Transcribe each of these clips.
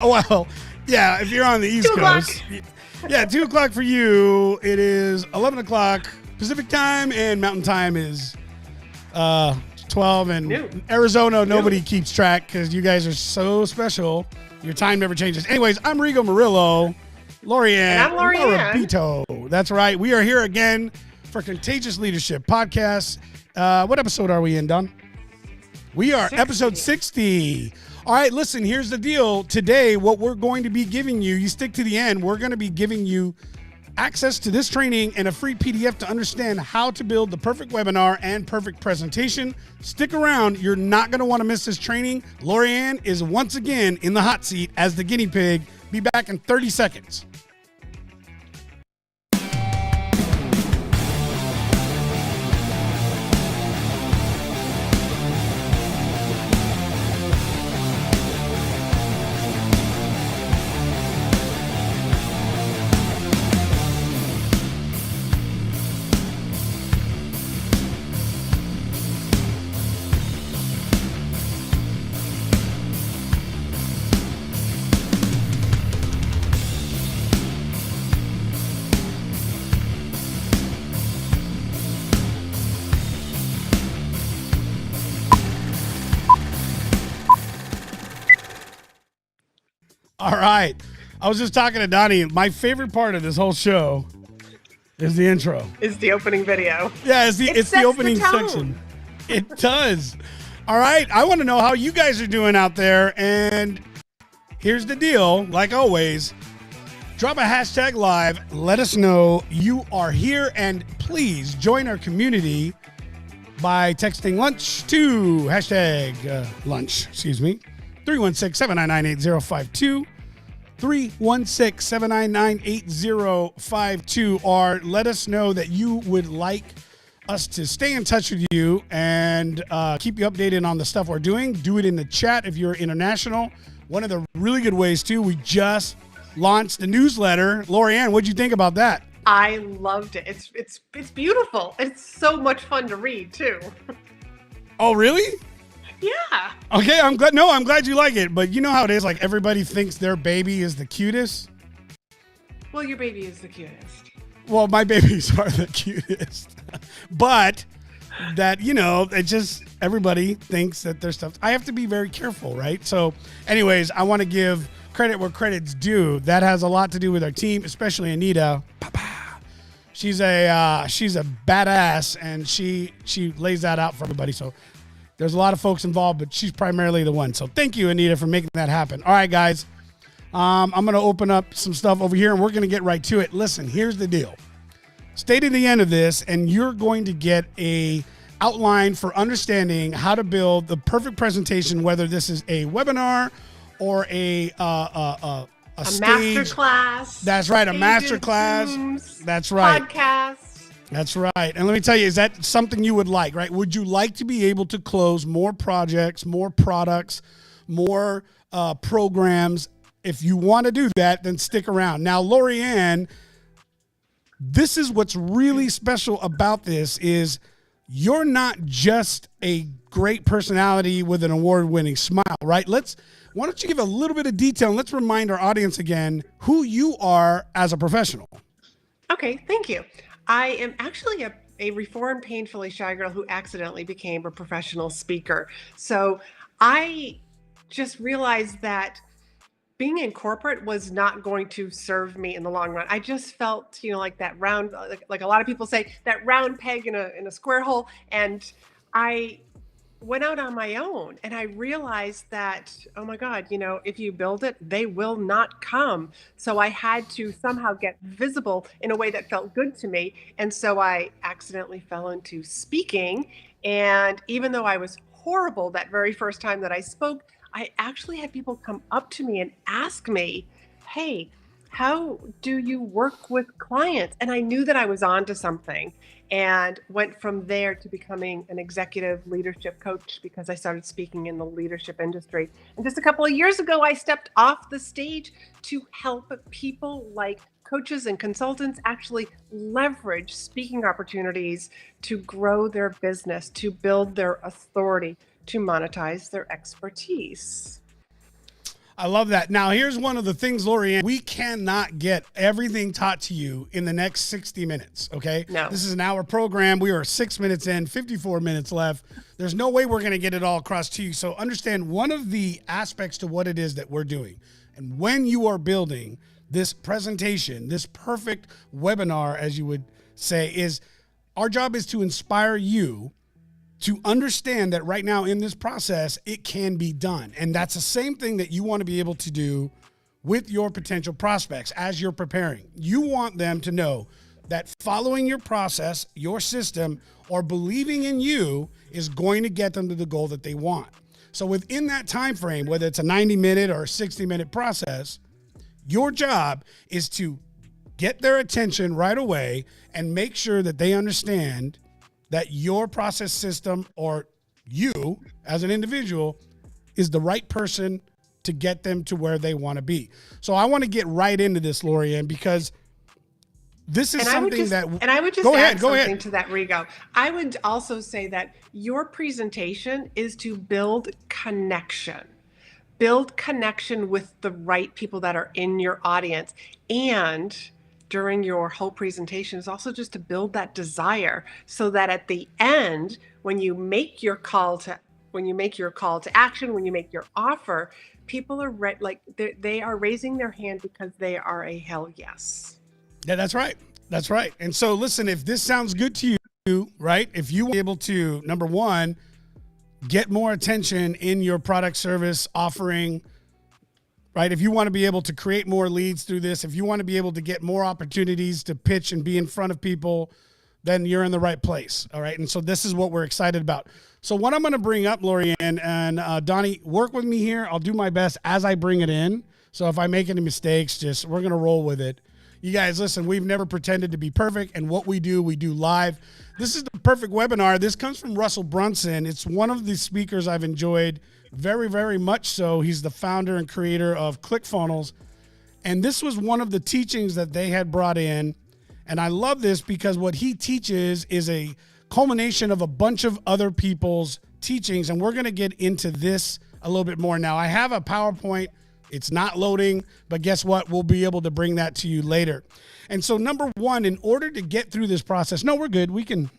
Well, yeah, if you're on the East 2 o'clock. Coast. Yeah, 2 o'clock for you. It is 11 o'clock Pacific time, and Mountain time is 12. And Noon. Arizona, nobody keeps track because you guys are so special. Your time never changes. Anyways, I'm Rigo Murillo. Laurie-Ann. And I'm Laurie-Ann. Morabito. That's right. We are here again for Contagious Leadership Podcast. What episode are we in, Don? We are 60. episode 60. All right, listen, here's the deal. Today, what we're going to be giving you, you stick to the end, we're going to be giving you access to this training and a free PDF to understand how to build the perfect webinar and perfect presentation. Stick around. You're not going to want to miss this training. Laurie-Ann is once again in the hot seat as the guinea pig. Be back in 30 seconds. All right. I was just talking to Donnie. My favorite part of this whole show is the intro. Is the opening video. Yeah, it's the sets opening the tone. section. It does. All right. I want to know how you guys are doing out there. And here's the deal. Like always, drop a hashtag live. Let us know you are here. And please join our community by texting lunch to hashtag lunch. 316-799-8052. 316-799-8052. Or let us know that you would like us to stay in touch with you and keep you updated on the stuff we're doing. Do it in the chat if you're international. One of the really good ways, too, we just launched the newsletter. Laurie-Ann, what'd you think about that? I loved it. It's beautiful. It's so much fun to read too. Oh, really? Yeah. Okay, I'm glad you like it. But you know how it is, like everybody thinks their baby is the cutest. Well, your baby is the cutest. Well, my babies are the cutest. But that, it just, everybody thinks that their stuff. I have to be very careful, right? So anyways, I want to give credit where credit's due. That has a lot to do with our team, especially Anita. She's a badass, and she lays that out for everybody. So there's a lot of folks involved, but she's primarily the one. So thank you, Anita, for making that happen. All right, guys. I'm going to open up some stuff over here, and we're going to get right to it. Listen, here's the deal. Stay to the end of this, and you're going to get a outline for understanding how to build the perfect presentation, whether this is a webinar or a stage. Master class. That's right, a master class. Zooms, That's right. Podcasts. That's right. And let me tell you, is that something you would like, right? Would you like to be able to close more projects, more products, more programs? If you want to do that, then stick around. Now, Laurie-Ann, this is what's really special about this is you're not just a great personality with an award-winning smile, right? Why don't you give a little bit of detail, and let's remind our audience again who you are as a professional. Okay, thank you. I am actually a reformed, painfully shy girl who accidentally became a professional speaker. So I just realized that being in corporate was not going to serve me in the long run. I just felt, like that round, like a lot of people say, that round peg in a square hole. And I went out on my own and I realized that, oh my God, if you build it, they will not come. So I had to somehow get visible in a way that felt good to me. And so I accidentally fell into speaking. And even though I was horrible that very first time that I spoke, I actually had people come up to me and ask me, hey, how do you work with clients? And I knew that I was onto something and went from there to becoming an executive leadership coach because I started speaking in the leadership industry. And just a couple of years ago, I stepped off the stage to help people like coaches and consultants actually leverage speaking opportunities to grow their business, to build their authority, to monetize their expertise. I love that. Now, here's one of the things, Laurie-Ann. We cannot get everything taught to you in the next 60 minutes, okay? No. This is an hour program. We are 6 minutes in, 54 minutes left. There's no way we're going to get it all across to you. So understand one of the aspects to what it is that we're doing. And when you are building this presentation, this perfect webinar, as you would say, is our job is to inspire you to understand that right now in this process, it can be done. And that's the same thing that you want to be able to do with your potential prospects as you're preparing. You want them to know that following your process, your system, or believing in you is going to get them to the goal that they want. So within that time frame, whether it's a 90-minute or a 60-minute process, your job is to get their attention right away and make sure that they understand that your process system or you as an individual is the right person to get them to where they want to be. So I want to get right into this, Laurie-Ann, because this is something that... And I would just add something to that, Rigo. I would also say that your presentation is to build connection. Build connection with the right people that are in your audience. And during your whole presentation is also just to build that desire so that at the end, when you make your call to action, when you make your offer, people are they are raising their hand because they are a hell yes. Yeah, that's right. That's right. And so listen, if this sounds good to you, right? If you want to be able to, number one, get more attention in your product service offering, right? If you want to be able to create more leads through this, if you want to be able to get more opportunities to pitch and be in front of people, then you're in the right place. All right. And so this is what we're excited about. So what I'm going to bring up, Laurie-Ann and Donnie, work with me here. I'll do my best as I bring it in. So if I make any mistakes, we're going to roll with it. You guys, listen, we've never pretended to be perfect. And what we do live. This is the perfect webinar. This comes from Russell Brunson. It's one of the speakers I've enjoyed very, very much so. He's the founder and creator of ClickFunnels. And this was one of the teachings that they had brought in. And I love this because what he teaches is a culmination of a bunch of other people's teachings. And we're going to get into this a little bit more now. I have a PowerPoint. It's not loading, but guess what? We'll be able to bring that to you later. And so number one, in order to get through this process, no, we're good. We can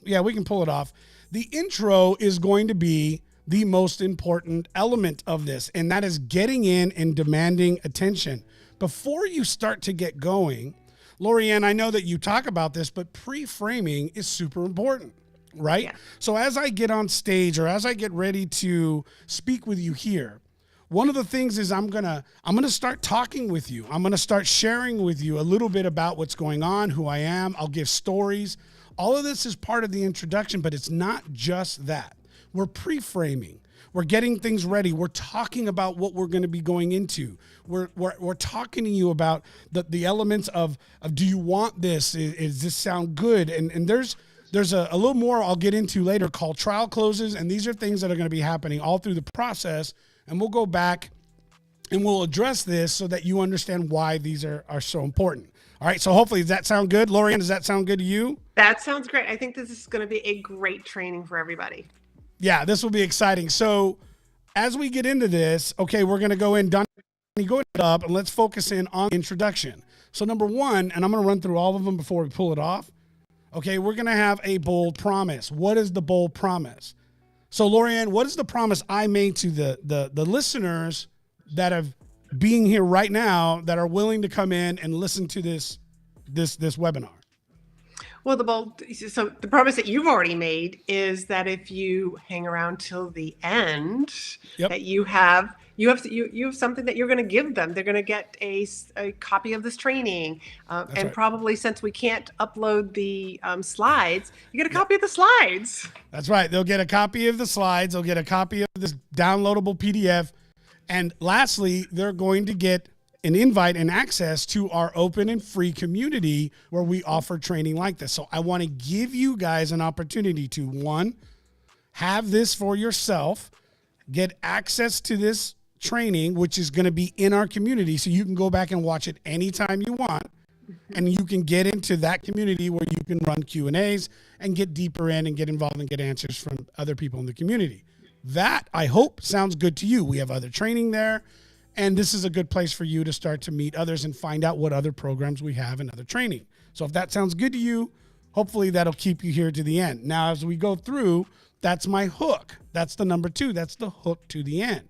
pull it off. The intro is going to be the most important element of this, and that is getting in and demanding attention. Before you start to get going, Laurie-Ann, I know that you talk about this, but pre-framing is super important, right? Yeah. So as I get on stage or as I get ready to speak with you here, one of the things is I'm gonna start talking with you. I'm gonna start sharing with you a little bit about what's going on, who I am. I'll give stories. All of this is part of the introduction, but it's not just that. We're pre-framing. We're getting things ready. We're talking about what we're going to be going into. We're talking to you about the elements of do you want this? Is this sound good? And there's a little more I'll get into later called trial closes, and these are things that are going to be happening all through the process. And we'll go back and we'll address this so that you understand why these are so important. All right, so hopefully, does that sound good? Laurie-Ann, does that sound good to you? That sounds great. I think this is going to be a great training for everybody. Yeah, this will be exciting. So as we get into this, okay, we're going to go in, Donnie, go up, and let's focus in on introduction. So number one, and I'm going to run through all of them before we pull it off. Okay, we're going to have a bold promise. What is the bold promise? So Laurie-Ann, what is the promise I made to the listeners that have being here right now that are willing to come in and listen to this webinar? Well, the promise that you've already made is that if you hang around till the end, yep, that you have something that you're going to give them. They're going to get a copy of this training, and right, probably since we can't upload the slides, you get a copy of the slides. That's right. They'll get a copy of the slides. They'll get a copy of this downloadable PDF, and lastly, they're going to get an invite and access to our open and free community where we offer training like this. So I want to give you guys an opportunity to, one, have this for yourself, get access to this training, which is going to be in our community. So you can go back and watch it anytime you want. And you can get into that community where you can run Q&As and get deeper in and get involved and get answers from other people in the community. That, I hope, sounds good to you. We have other training there. And this is a good place for you to start to meet others and find out what other programs we have and other training. So if that sounds good to you, hopefully that'll keep you here to the end. Now, as we go through, that's my hook. That's the number 2. That's the hook to the end.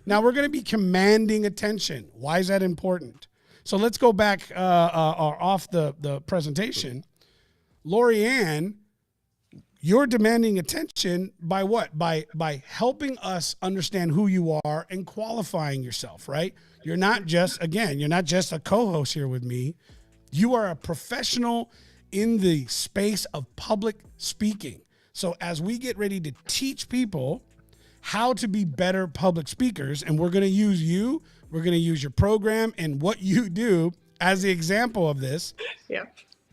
Now we're going to be commanding attention. Why is that important? So let's go back off the presentation. Laurie-Ann, you're demanding attention by what? By helping us understand who you are and qualifying yourself, right? You're not just a co-host here with me. You are a professional in the space of public speaking. So as we get ready to teach people how to be better public speakers, and we're going to use you, we're going to use your program and what you do as the example of this. Yeah.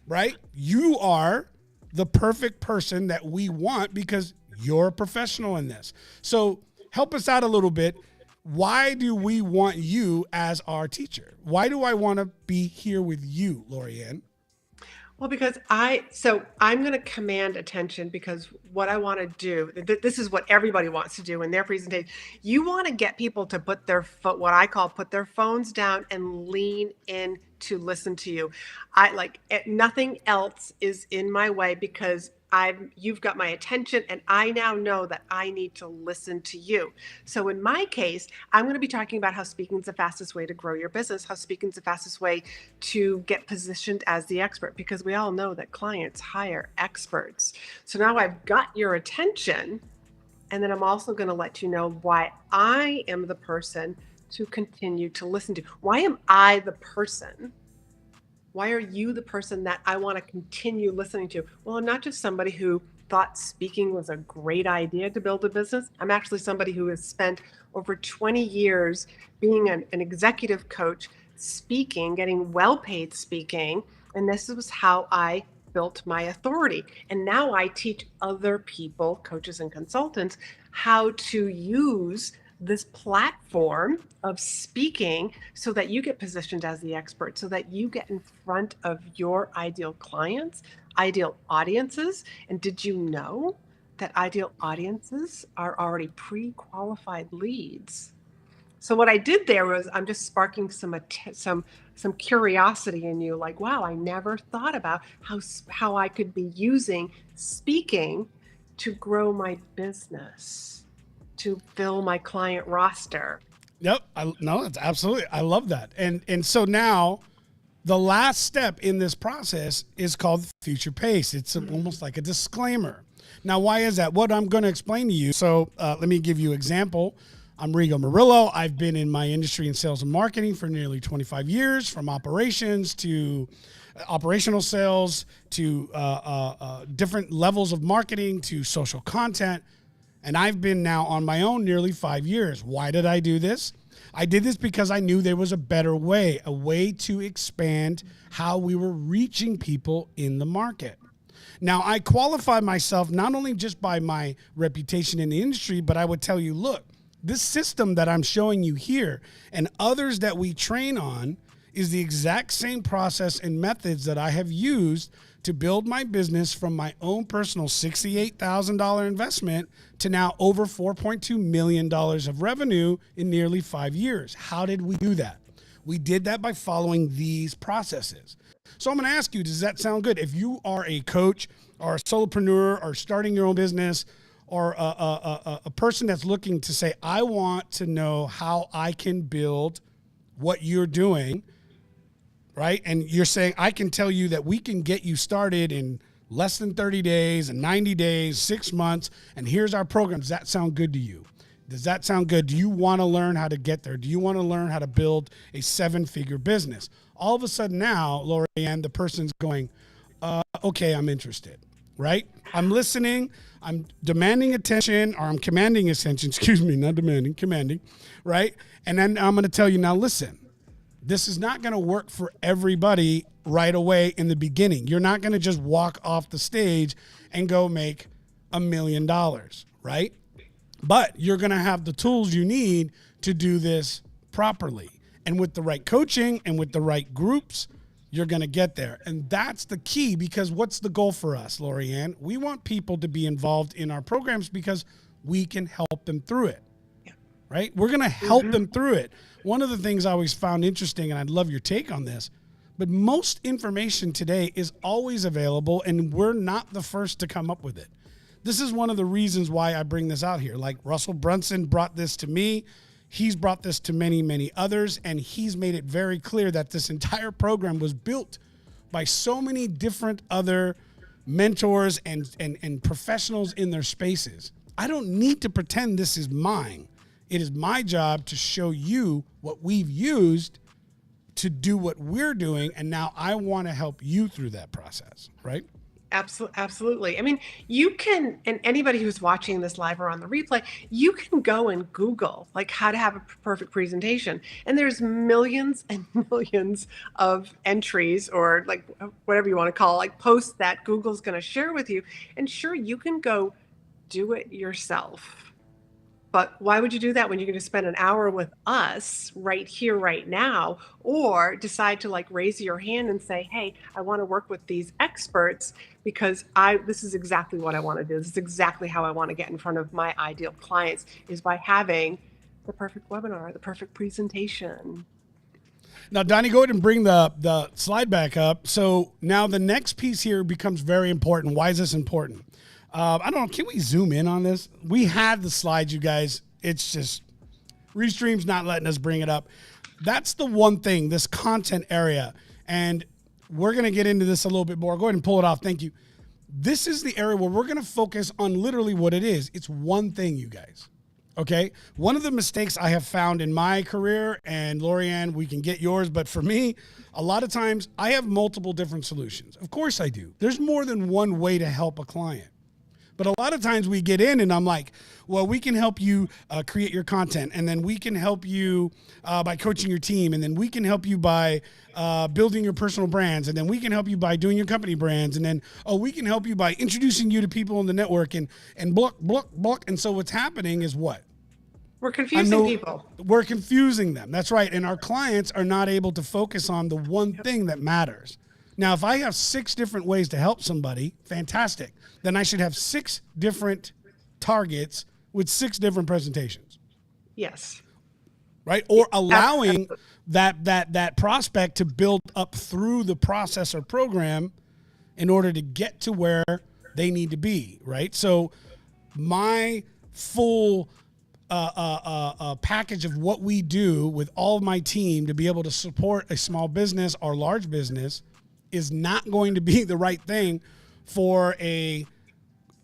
Right? You are the perfect person that we want because you're a professional in this. So help us out a little bit. Why do we want you as our teacher? Why do I want to be here with you, Laurie-Ann? Well, because I'm going to command attention because what I want to do, this is what everybody wants to do in their presentation. You want to get people to put what I call put their phones down and lean in to listen to you. Nothing else is in my way because you've got my attention and I now know that I need to listen to you. So in my case, I'm going to be talking about how speaking is the fastest way to grow your business, how speaking is the fastest way to get positioned as the expert, because we all know that clients hire experts. So now I've got your attention, and then I'm also going to let you know why I am the person to continue to listen to. Why am I the person? Why are you the person that I want to continue listening to? Well, I'm not just somebody who thought speaking was a great idea to build a business. I'm actually somebody who has spent over 20 years being an executive coach, speaking, getting well-paid speaking. And this was how I built my authority. And now I teach other people, coaches and consultants, how to use this platform of speaking so that you get positioned as the expert, so that you get in front of your ideal clients, ideal audiences. And did you know that ideal audiences are already pre-qualified leads? So what I did there was I'm just sparking some curiosity in you, like, wow, I never thought about how I could be using speaking to grow my business, to fill my client roster. Yep. It's absolutely. I love that. And so now the last step in this process is called future pace. It's almost like a disclaimer. Now, why is that? What I'm going to explain to you. So let me give you an example. I'm Rigo Murillo. I've been in my industry in sales and marketing for nearly 25 years, from operations to operational sales to different levels of marketing to social content. And I've been now on my own nearly 5 years. Why did I do this? I did this because I knew there was a better way, a way to expand how we were reaching people in the market. Now, I qualify myself not only just by my reputation in the industry, but I would tell you, look, this system that I'm showing you here and others that we train on is the exact same process and methods that I have used to build my business from my own personal $68,000 investment to now over $4.2 million of revenue in nearly 5 years. How did we do that? We did that by following these processes. So I'm going to ask you, does that sound good? If you are a coach or a solopreneur or starting your own business or a person that's looking to say, I want to know how I can build what you're doing, right? And you're saying, I can tell you that we can get you started in less than 30 days and 90 days, 6 months, and here's our program. Does that sound good to you? Does that sound good? Do you want to learn how to get there? Do you want to learn how to build a 7-figure business? All of a sudden now, Laurie-Ann, the person's going, okay, I'm interested, right? I'm listening. I'm demanding attention, or I'm commanding attention, not demanding, commanding, right? And then I'm going to tell you, now listen, this is not going to work for everybody right away in the beginning. You're not going to just walk off the stage and go make $1 million, right? But you're going to have the tools you need to do this properly. And with the right coaching and with the right groups, you're going to get there. And that's the key, because what's the goal for us, Laurie-Ann? We want people to be involved in our programs because we can help them through it. right? We're going to help them through it. One of the things I always found interesting, and I'd love your take on this, but most information today is always available, and we're not the first to come up with it. This is one of the reasons why I bring this out here. Like Russell Brunson brought this to me. He's brought this to many, many others, and he's made it very clear that this entire program was built by so many different other mentors and professionals in their spaces. I don't need to pretend this is mine. It is my job to show you what we've used to do what we're doing, and now I want to help you through that process, right? Absolutely. I mean, you can, and anybody who's watching this live or on the replay, you can go and Google like how to have a perfect presentation. And there's millions and millions of entries, or like whatever you want to call it, like posts that Google's going to share with you. And sure, you can go do it yourself. But why would you do that when you're going to spend an hour with us right here, right now, or decide to like raise your hand and say, hey, I want to work with these experts because this is exactly what I want to do. This is exactly how I want to get in front of my ideal clients, is by having the perfect webinar, the perfect presentation. Now, Donnie, go ahead and bring the slide back up. So now the next piece here becomes very important. Why is this important? I don't know. Can we zoom in on this? We had the slides, you guys. It's just Restream's not letting us bring it up. That's the one thing, this content area. And we're going to get into this a little bit more. Go ahead and pull it off. Thank you. This is the area where we're going to focus on literally what it is. It's one thing, you guys. Okay? One of the mistakes I have found in my career, and Laurie-Ann, we can get yours, but for me, a lot of times I have multiple different solutions. Of course I do. There's more than one way to help a client. But a lot of times we get in and I'm like, well, we can help you create your content. And then we can help you by coaching your team. And then we can help you by building your personal brands. And then we can help you by doing your company brands. And then, we can help you by introducing you to people in the network and block. And so what's happening is what? We're confusing people. We're confusing them. That's right. And our clients are not able to focus on the one thing that matters. Now, if I have 6 different ways to help somebody, fantastic. Then I should have 6 different targets with 6 different presentations. Yes. Right? Or allowing that prospect to build up through the process or program in order to get to where they need to be, right? So my full package of what we do with all of my team to be able to support a small business or large business is not going to be the right thing for a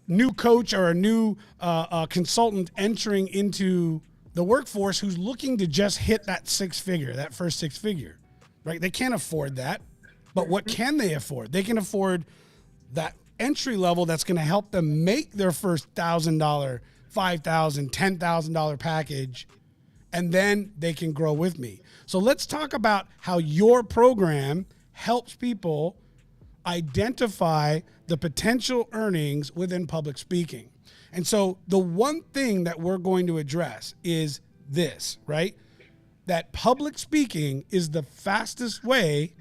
new coach or a new consultant entering into the workforce who's looking to just hit that first six figure, right? They can't afford that. But what can they afford? They can afford that entry level that's going to help them make their first $1,000, $5,000, $10,000 package, and then they can grow with me. So let's talk about how your program helps people identify the potential earnings within public speaking. And so the one thing that we're going to address is this, right? That public speaking is the fastest way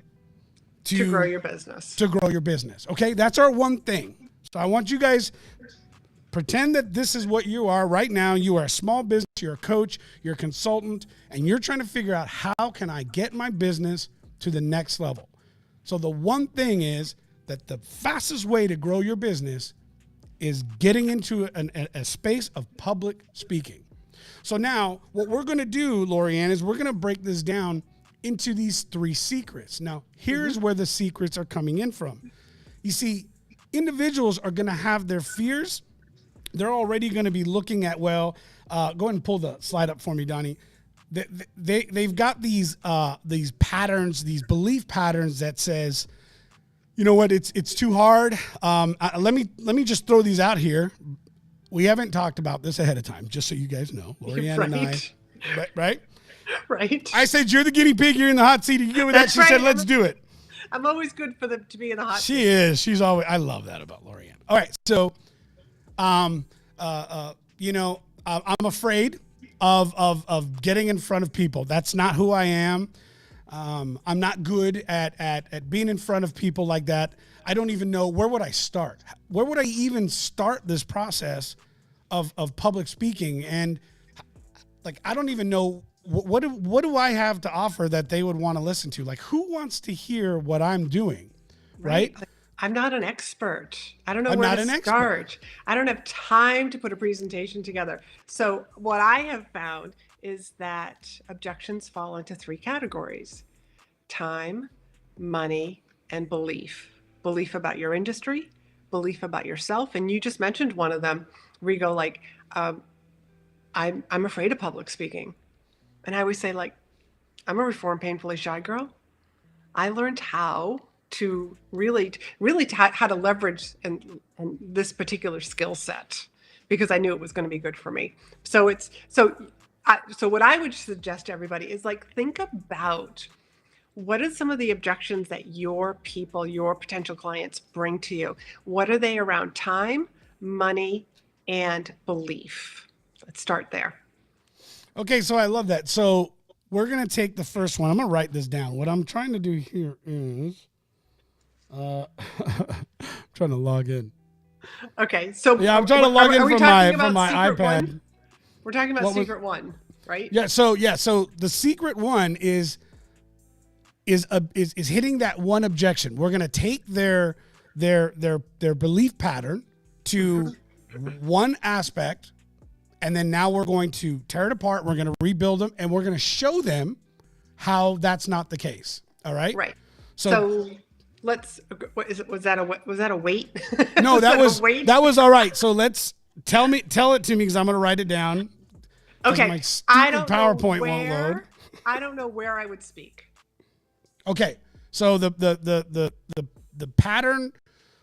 to grow your business. To grow your business. Okay? That's our one thing. So I want you guys pretend that this is what you are right now. You are a small business, you're a coach, you're a consultant, and you're trying to figure out how can I get my business to the next level. So the one thing is that the fastest way to grow your business is getting into a space of public speaking. So now what we're going to do, Laurie-Ann, is we're going to break this down into these 3 secrets. Now, here's where the secrets are coming in from. You see, individuals are going to have their fears. They're already going to be looking at, go ahead and pull the slide up for me, Donnie. They've got these patterns, these belief patterns that says, you know what, it's too hard. Let me just throw these out here. We haven't talked about this ahead of time, just so you guys know. Laurie-Ann and I, right? Right. I said you're the guinea pig. You're in the hot seat. You good with that? She said, "Let's do it." I'm always good for them to be in the hot seat. She is. She's always. I love that about Laurie-Ann. All right, so, I'm afraid of getting in front of people. That's not who I am. I'm not good at being in front of people like that. I don't even know, where would I start? Where would I even start this process of public speaking? And like, I don't even know what do I have to offer that they would want to listen to? Like, who wants to hear what I'm doing? Right? I'm not an expert. I don't know I'm where not to an start. expert. I don't have time to put a presentation together. So what I have found is that objections fall into 3 categories: time, money, and belief. Belief about your industry, belief about yourself. And you just mentioned one of them where you go like, I'm afraid of public speaking. And I always say, like, I'm a reformed painfully shy girl. I learned how to really how to leverage and this particular skill set because I knew it was going to be good for me. So so what I would suggest to everybody is, like, think about what are some of the objections that your people, your potential clients bring to you. What are they around time, money, and belief? Let's start there. Okay, so I love that. So we're going to take the first one. I'm going to write this down. What I'm trying to do here is I'm trying to log in. Okay, so yeah, I'm trying to log in from my iPad. One? We're talking about secret one, right? Yeah, so the secret one is hitting that one objection. We're going to take their belief pattern to one aspect, and then now we're going to tear it apart. We're going to rebuild them, and we're going to show them how that's not the case. All right. Right. So let's. Was that a weight? No, that was all right. So let's tell it to me because I'm going to write it down. Okay. My stupid PowerPoint won't load. I don't know where I would speak. Okay. So the pattern,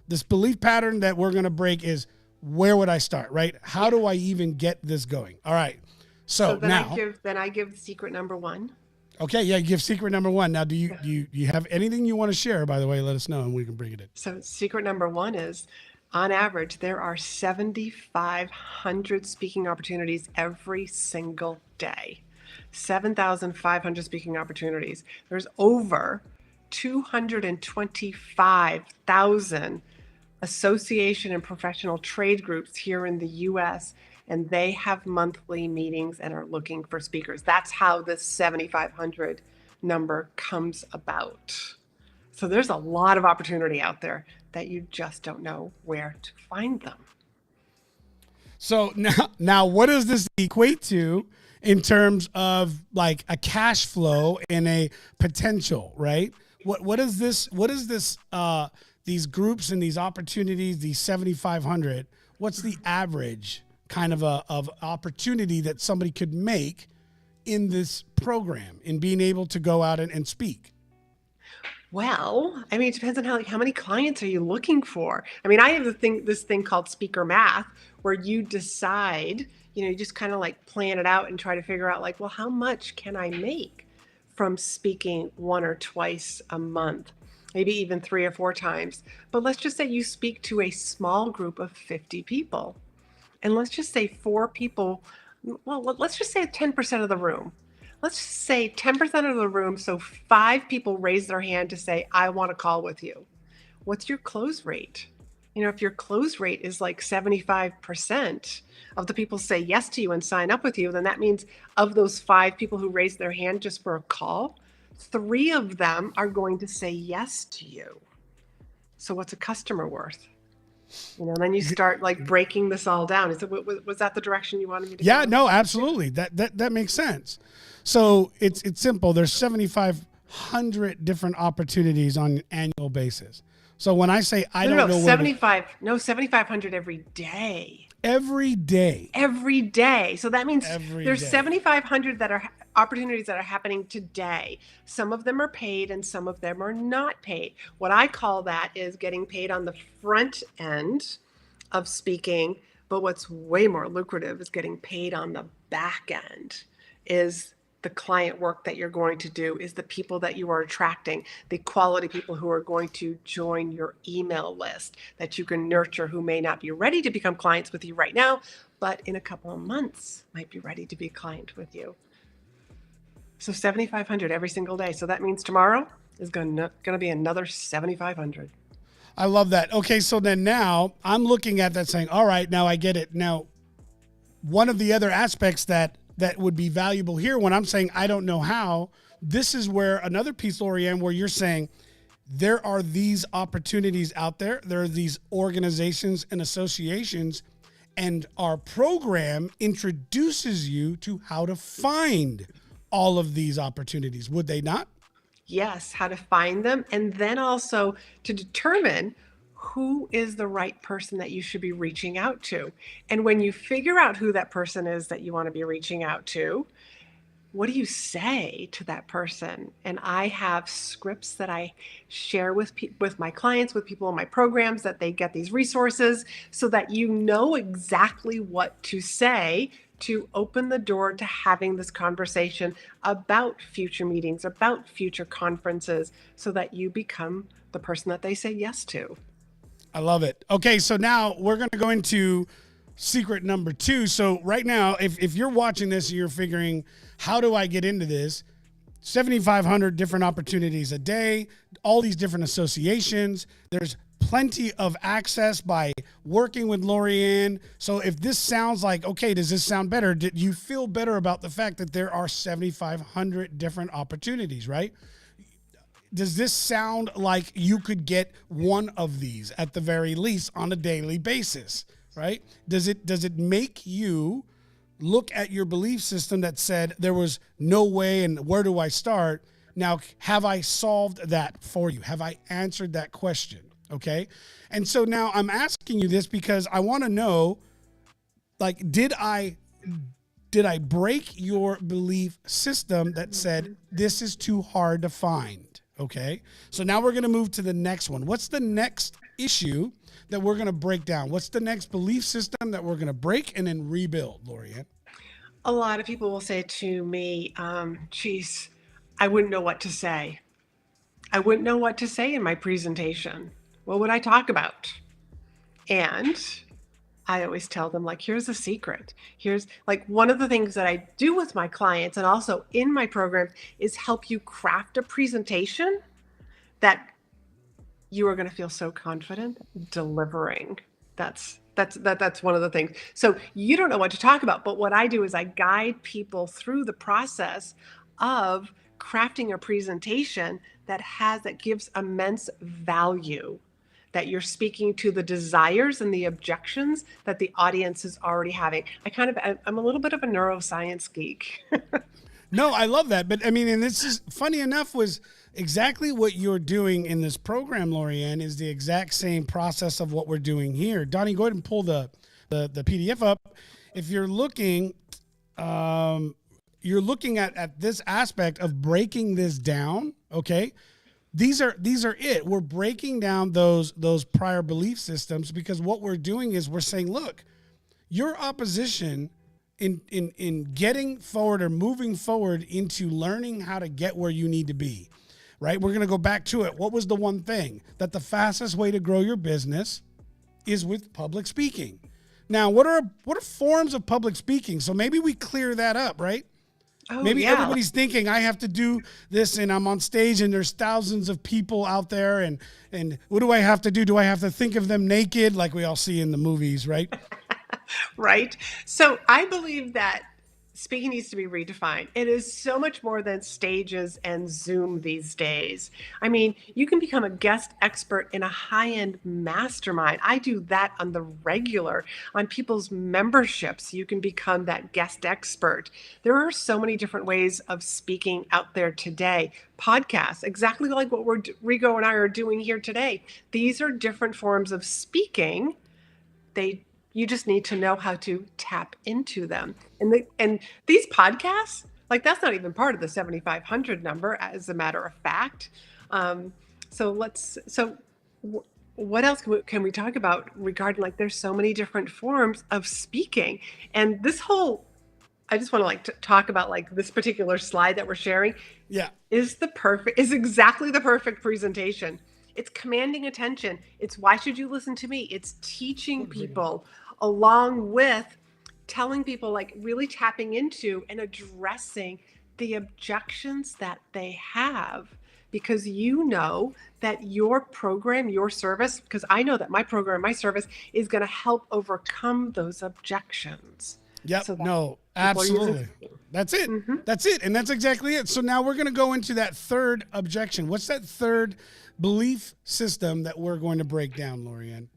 this belief pattern that we're going to break is, where would I start, right? How do I even get this going? All right. So then now, I give secret number 1. Okay. Yeah. Give secret number 1. Now, do you have anything you want to share, by the way? Let us know and we can bring it in. So secret number 1 is, on average, there are 7,500 speaking opportunities every single day. 7,500 speaking opportunities. There's over 225,000 association and professional trade groups here in the US, and they have monthly meetings and are looking for speakers. That's how this 7,500 number comes about. So there's a lot of opportunity out there that you just don't know where to find them. So now what does this equate to in terms of like a cash flow and a potential, right? What is this these groups and these opportunities, these 7,500, what's the average kind of of opportunity that somebody could make in this program in being able to go out and speak? Well, I mean, it depends on how many clients are you looking for. I mean, I have this thing called speaker math, where you decide, you just kind of like plan it out and try to figure out, like, well, how much can I make from speaking 1 or twice a month? Maybe even 3 or 4 times. But let's just say you speak to a small group of 50 people. And let's just say 4 people, well, let's just say 10% of the room. Let's just say 10% of the room, so 5 people raise their hand to say, I want to call with you. What's your close rate? If your close rate is like 75% of the people say yes to you and sign up with you, then that means of those 5 people who raised their hand just for a call, 3 of them are going to say yes to you. So what's a customer worth? And then you start like breaking this all down. Was that the direction you wanted me to go? Yeah, no, absolutely. That makes sense. So it's simple. There's 7,500 different opportunities on an annual basis. So when I say I don't know 7,500 every day. Every day. Every day. So that means there's 7,500 that are opportunities that are happening today. Some of them are paid and some of them are not paid. What I call that is getting paid on the front end of speaking, but what's way more lucrative is getting paid on the back end, is the client work that you're going to do, is the people that you are attracting, the quality people who are going to join your email list that you can nurture, who may not be ready to become clients with you right now, but in a couple of months might be ready to be a client with you. So 7,500 every single day. So that means tomorrow is going to be another 7,500. I love that. Okay, so then now I'm looking at that saying, all right, now I get it. Now, one of the other aspects that that would be valuable here when I'm saying I don't know how. This is where another piece, Laurie-Ann, where you're saying there are these opportunities out there. There are these organizations and associations, and our program introduces you to how to find all of these opportunities. Would they not? Yes, how to find them, and then also to determine who is the right person that you should be reaching out to. And when you figure out who that person is that you want to be reaching out to, what do you say to that person? And I have scripts that I share with my clients, with people in my programs, that they get these resources so that you know exactly what to say to open the door to having this conversation about future meetings, about future conferences, so that you become the person that they say yes to. I love it. Okay, so now we're going to go into secret number 2. So right now, if you're watching this and you're figuring, how do I get into this? 7,500 different opportunities a day, all these different associations. There's plenty of access by working with Laurie-Ann. So if this sounds like, okay, does this sound better? Did you feel better about the fact that there are 7,500 different opportunities, right? Does this sound like you could get one of these at the very least on a daily basis, right? Does it make you look at your belief system that said there was no way and where do I start? Now, have I solved that for you? Have I answered that question? Okay. And so now I'm asking you this because I want to know, like, did I break your belief system that said this is too hard to find? Okay. So now we're going to move to the next one. What's the next issue that we're going to break down? What's the next belief system that we're going to break and then rebuild, Laurie-Ann? A lot of people will say to me, geez, I wouldn't know what to say. I wouldn't know what to say in my presentation. What would I talk about? And I always tell them, like, here's a secret. Here's, like, one of the things that I do with my clients and also in my program is help you craft a presentation that you are going to feel so confident delivering. That's one of the things. So you don't know what to talk about, but what I do is I guide people through the process of crafting a presentation that gives immense value, that you're speaking to the desires and the objections that the audience is already having. I'm a little bit of a neuroscience geek. No, I love that. But I mean, and this is funny enough, was exactly what you're doing in this program, Laurie-Ann, is the exact same process of what we're doing here. Donnie, go ahead and pull the PDF up. If you're looking, at this aspect of breaking this down, okay? These are it. We're breaking down those prior belief systems because what we're doing is we're saying, look, your opposition in getting forward or moving forward into learning how to get where you need to be, right? We're going to go back to it. What was the one thing? That the fastest way to grow your business is with public speaking. Now, what are forms of public speaking? So maybe we clear that up, right? Oh, maybe yeah. Everybody's thinking I have to do this and I'm on stage and there's thousands of people out there and what do I have to do? Do I have to think of them naked like we all see in the movies, right? Right. So I believe that speaking needs to be redefined. It is so much more than stages and Zoom these days. I mean, you can become a guest expert in a high-end mastermind. I do that on the regular. On people's memberships, you can become that guest expert. There are so many different ways of speaking out there today. Podcasts, exactly like what Rigo and I are doing here today. These are different forms of speaking. You just need to know how to tap into them. And these podcasts, like, that's not even part of the 7,500 number, as a matter of fact. What else can we talk about regarding, like, there's so many different forms of speaking. And I just want to, like, talk about, like, this particular slide that we're sharing. Yeah. Is exactly the perfect presentation. It's commanding attention. It's why should you listen to me? It's teaching people along with telling people, like, really tapping into and addressing the objections that they have, because you know that your program, your service, because I know that my program, my service is going to help overcome those objections. Yep. So that No, people are using- absolutely. That's it. That's it. And that's exactly it. So now we're going to go into that third objection. What's that third belief system that we're going to break down, Laurie-Ann?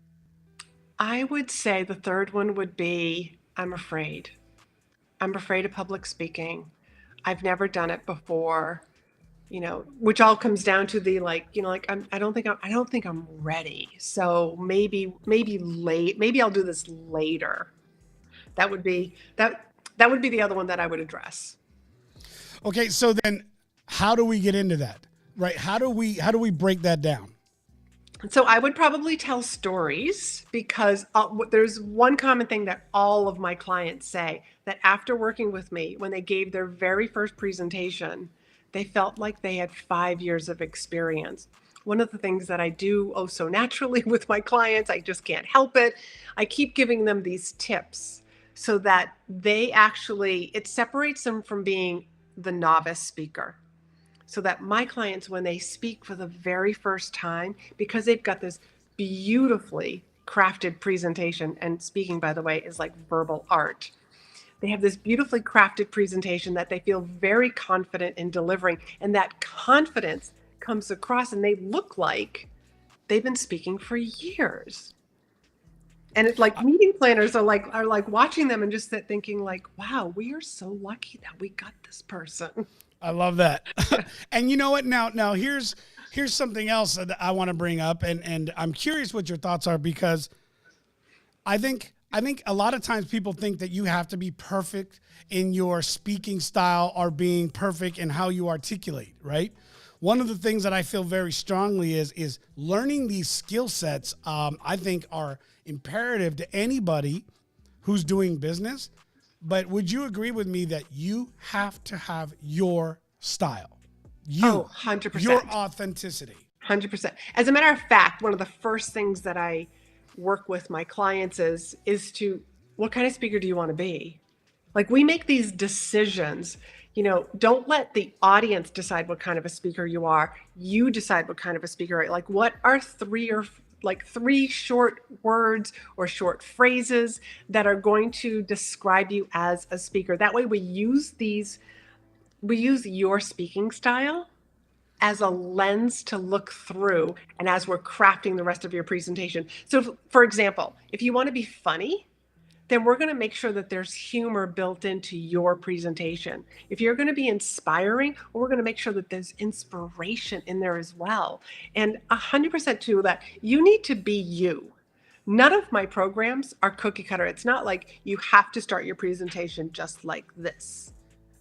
I would say the third one would be, I'm afraid. I'm afraid of public speaking. I've never done it before, which all comes down to the I don't think I'm ready. So maybe I'll do this later. That would be the other one that I would address. Okay, so then how do we get into that? Right? How do we break that down? So I would probably tell stories because there's one common thing that all of my clients say, that after working with me, when they gave their very first presentation, they felt like they had 5 years of experience. One of the things that I do so naturally with my clients, I just can't help it. I keep giving them these tips so that it separates them from being the novice speaker. So that my clients, when they speak for the very first time, because they've got this beautifully crafted presentation, and speaking, by the way, is like verbal art. They have this beautifully crafted presentation that they feel very confident in delivering. And that confidence comes across and they look like they've been speaking for years. And it's like meeting planners are like watching them and just thinking like, wow, we are so lucky that we got this person. I love that. And you know what? Now here's something else that I want to bring up, and I'm curious what your thoughts are, because I think a lot of times people think that you have to be perfect in your speaking style or being perfect in how you articulate, right? One of the things that I feel very strongly is learning these skill sets, I think are imperative to anybody who's doing business. But would you agree with me that you have to have your style? 100%. Your authenticity. 100%. As a matter of fact, one of the first things that I work with my clients is to, what kind of speaker do you want to be? Like, we make these decisions, don't let the audience decide what kind of a speaker you are. You decide what kind of a speaker. Like, what are three short words or short phrases that are going to describe you as a speaker? That way we use your speaking style as a lens to look through, and as we're crafting the rest of your presentation. So for example, if you want to be funny, then we're going to make sure that there's humor built into your presentation. If you're going to be inspiring, well, we're going to make sure that there's inspiration in there as well. And 100% too, that you need to be you. None of my programs are cookie cutter. It's not like you have to start your presentation just like this.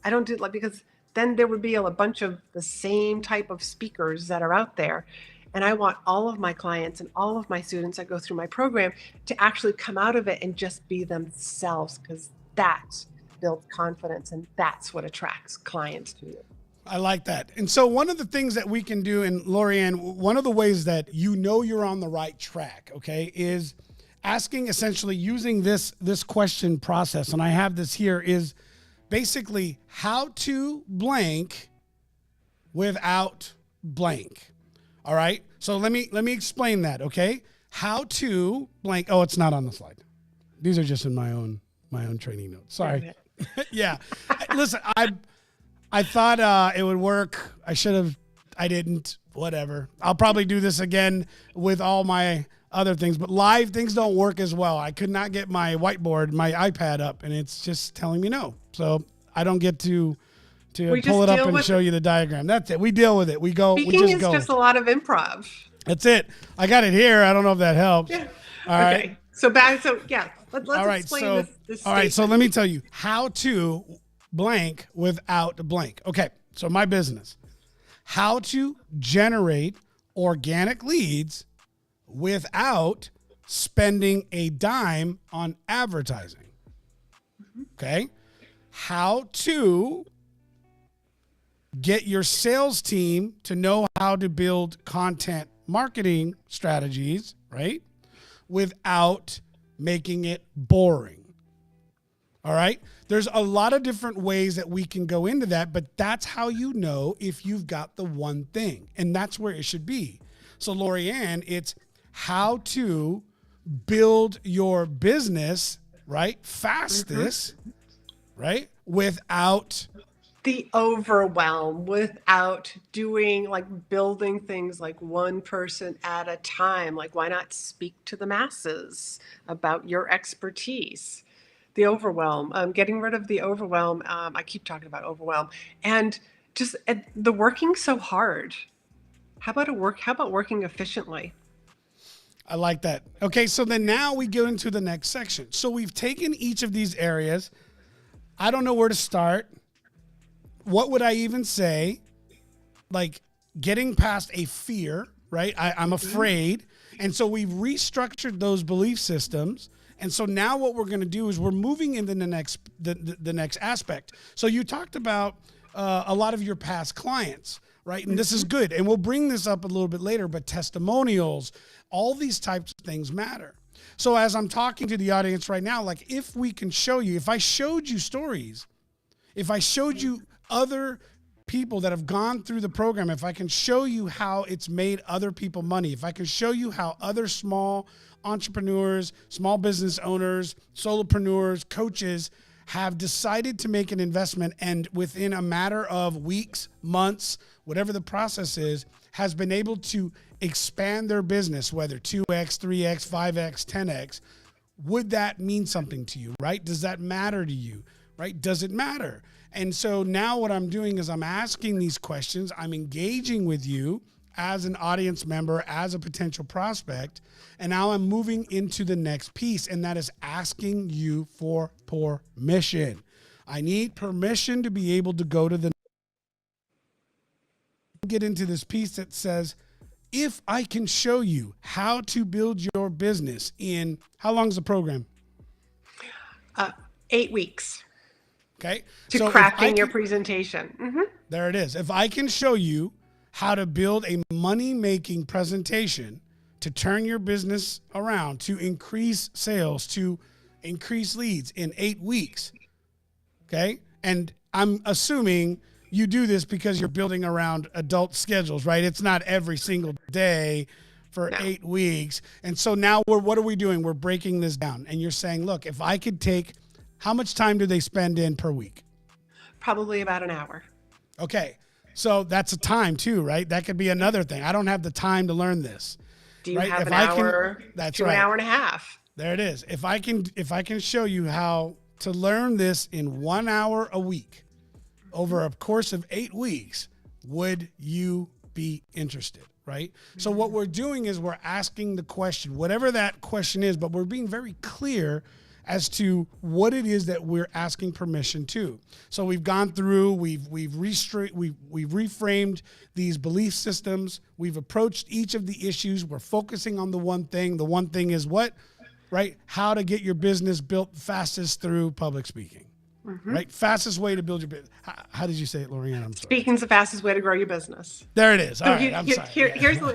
I don't do it because then there would be a bunch of the same type of speakers that are out there. And I want all of my clients and all of my students that go through my program to actually come out of it and just be themselves, because that builds confidence and that's what attracts clients to you. I like that. And so one of the things that we can do, and Laurie-Ann, one of the ways that you're on the right track, okay, is asking, essentially using this question process. And I have this here, is basically how to blank without blank. All right. So let me explain that. Okay. How to blank. Oh, it's not on the slide. These are just in my own training notes. Sorry. Yeah. Listen, I thought it would work. I didn't, whatever. I'll probably do this again with all my other things, but live things don't work as well. I could not get my whiteboard, my iPad up, and it's just telling me no. So I don't get to pull it up and show you the diagram. That's it. We deal with it. We go. Speaking is just a lot of improv. That's it. I got it here. I don't know if that helps. Yeah. All right. Let's all right. explain this all right. So let me tell you how to blank without blank. Okay. So my business, how to generate organic leads without spending a dime on advertising. Okay. How to get your sales team to know how to build content marketing strategies, right? Without making it boring. All right. There's a lot of different ways that we can go into that, but that's how you know if you've got the one thing, and that's where it should be. So Laurie-Ann, it's how to build your business right? Fastest, right? Without the overwhelm, without doing like building things like one person at a time. Like, why not speak to the masses about your expertise? The overwhelm, getting rid of the overwhelm. I keep talking about overwhelm, and just the working so hard. How about working efficiently? I like that. Okay, so then now we go into the next section. So we've taken each of these areas. I don't know where to start. What would I even say? Like getting past a fear, right? I'm afraid. And so we've restructured those belief systems. And so now what we're going to do is we're moving into the next aspect. So you talked about a lot of your past clients, right? And this is good. And we'll bring this up a little bit later, but testimonials, all these types of things matter. So as I'm talking to the audience right now, like if we can show you, if I showed you stories, if I showed you other people that have gone through the program, if I can show you how it's made other people money, if I can show you how other small entrepreneurs, small business owners, solopreneurs, coaches have decided to make an investment and within a matter of weeks, months, whatever the process is, has been able to expand their business, whether 2x, 3x, 5x, 10x, would that mean something to you, right? Does that matter to you, right? Does it matter? And so now what I'm doing is I'm asking these questions. I'm engaging with you as an audience member, as a potential prospect. And now I'm moving into the next piece, and that is asking you for permission. I need permission to be able to go to the get into this piece that says, if I can show you how to build your business in, how long is the program? 8 weeks. Okay. To so crafting your presentation. There it is. If I can show you how to build a money-making presentation to turn your business around, to increase sales, to increase leads in 8 weeks, okay? And I'm assuming you do this because you're building around adult schedules, right? It's not every single day for 8 weeks. And so now what are we doing? We're breaking this down. And you're saying, look, if I could take, how much time do they spend in per week? Probably about an hour. Okay. So that's a time too, right? That could be another thing. I don't have the time to learn this. Do you have an hour to an hour and a half? There it is. If I can show you how to learn this in 1 hour a week over a course of 8 weeks, would you be interested? Right? So what we're doing is we're asking the question, whatever that question is, but we're being very clear as to what it is that we're asking permission to. So we've gone through, we've reframed these belief systems. We've approached each of the issues. We're focusing on the one thing. The one thing is what, right? How to get your business built fastest through public speaking, right? Fastest way to build your business. How did you say it, Laurie-Ann? I'm sorry. Speaking's the fastest way to grow your business. There it is. All right, I'm sorry. Here's a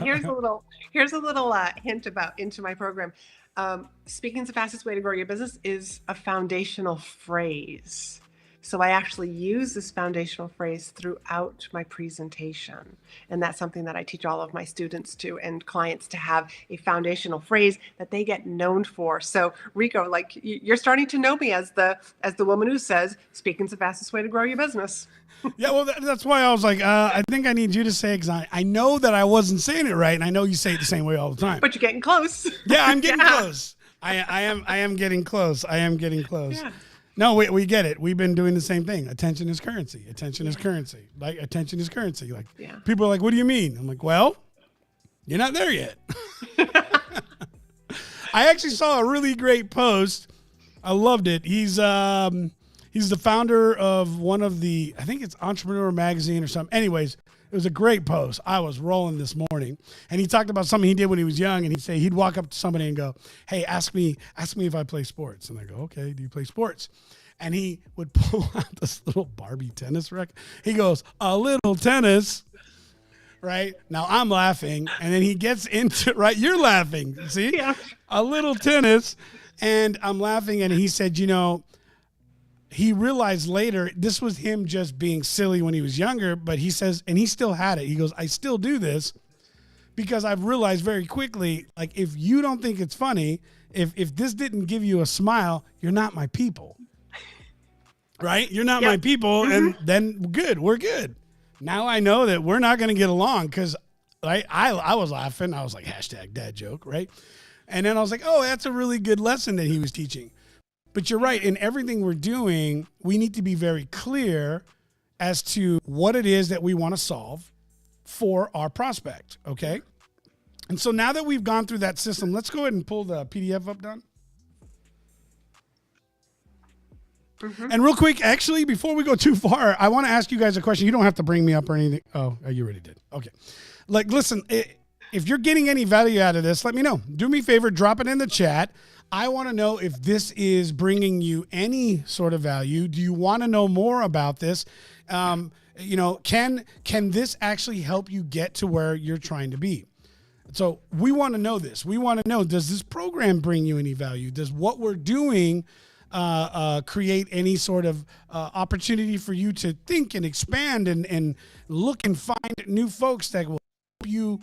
little hint into my program. Speaking's the fastest way to grow your business is a foundational phrase. So I actually use this foundational phrase throughout my presentation. And that's something that I teach all of my students to and clients to have a foundational phrase that they get known for. So Rico, like you're starting to know me as the woman who says, speaking's the fastest way to grow your business. Yeah, well, that's why I was like, I think I need you to say it because I know that I wasn't saying it right, and I know you say it the same way all the time. But you're getting close. Yeah, I'm getting close. I am getting close. I am getting close. Yeah. No, we get it. We've been doing the same thing. Attention is currency. Attention is currency. Like, attention is currency. Like, people are like, what do you mean? I'm like, well, you're not there yet. I actually saw a really great post. I loved it. He's the founder of one of the, I think it's Entrepreneur Magazine or something. Anyways, it was a great post. I was rolling this morning, and he talked about something he did when he was young, and he'd say he'd walk up to somebody and go, hey, ask me if I play sports. And I go, okay, do you play sports? And he would pull out this little Barbie tennis racket. He goes, a little tennis, right? Now I'm laughing, and then he gets into, right? You're laughing, see? Yeah. A little tennis, and I'm laughing, and he said, he realized later this was him just being silly when he was younger, but he says, and he still had it. He goes, I still do this because I've realized very quickly, like, if you don't think it's funny, if this didn't give you a smile, you're not my people. Right? You're not my people. And then good. We're good. Now I know that we're not going to get along because I was laughing. I was like, hashtag dad joke. Right? And then I was like, oh, that's a really good lesson that he was teaching. But you're right. In everything we're doing, we need to be very clear as to what it is that we want to solve for our prospect. Okay? And so now that we've gone through that system, let's go ahead and pull the PDF up, Don. And real quick, actually, before we go too far, I want to ask you guys a question. You don't have to bring me up or anything. Oh, you already did. Okay. Like, listen, if you're getting any value out of this, let me know. Do me a favor, drop it in the chat. I want to know if this is bringing you any sort of value. Do you want to know more about this? Can this actually help you get to where you're trying to be? So we want to know this. We want to know, does this program bring you any value? Does what we're doing create any sort of opportunity for you to think and expand and look and find new folks that will help you,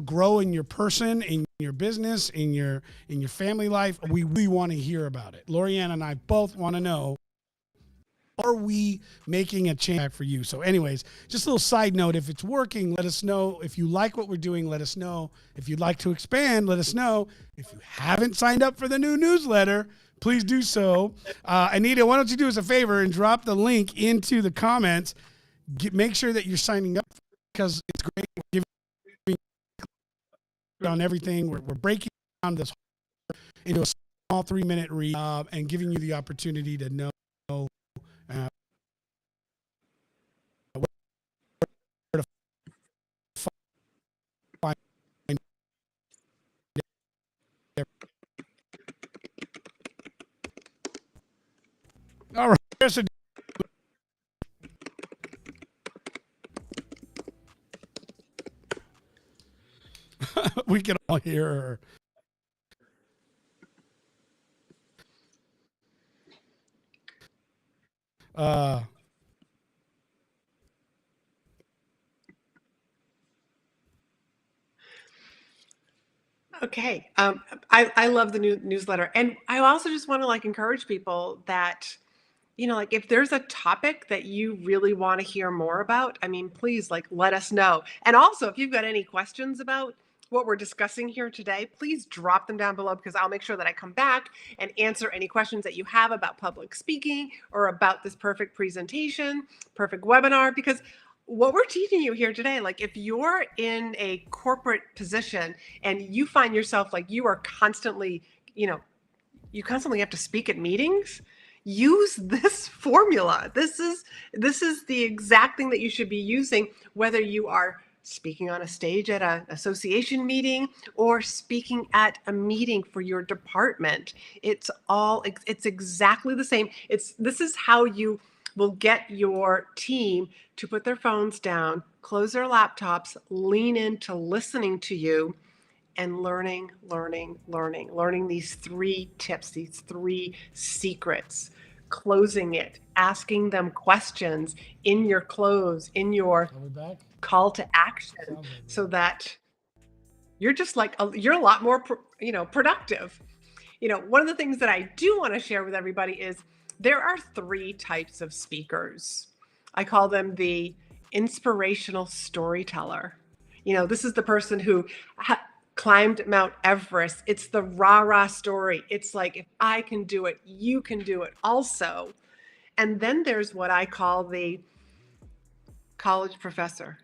grow in your person, in your business, in your family life? We really want to hear about it. Laurie-Ann and I both want to know, are we making a change for you? So anyways, just a little side note, if it's working, let us know. If you like what we're doing, let us know. If you'd like to expand, let us know. If you haven't signed up for the new newsletter, please do so. Anita, why don't you do us a favor and drop the link into the comments. Make sure that you're signing up because it's great. We're giving on everything. We're breaking down this into a small 3-minute read and giving you the opportunity to know where to find. All right. We can all hear her. Okay. I love the new newsletter. And I also just want to encourage people that, if there's a topic that you really want to hear more about, please let us know. And also, if you've got any questions about what we're discussing here today, please drop them down below because I'll make sure that I come back and answer any questions that you have about public speaking or about this perfect presentation, perfect webinar, because what we're teaching you here today, if you're in a corporate position and you find yourself you are constantly, you constantly have to speak at meetings, use this formula. This is the exact thing that you should be using, whether you are speaking on a stage at an association meeting or speaking at a meeting for your department. It's exactly the same. This is how you will get your team to put their phones down, close their laptops, lean into listening to you, and learning these 3 tips, these 3 secrets, closing it, asking them questions in your close, in your call to action, so that you're just you're a lot more, productive. One of the things that I do want to share with everybody is there are 3 types of speakers. I call them the inspirational storyteller. This is the person who climbed Mount Everest. It's the rah-rah story. It's if I can do it, you can do it also. And then there's what I call the college professor.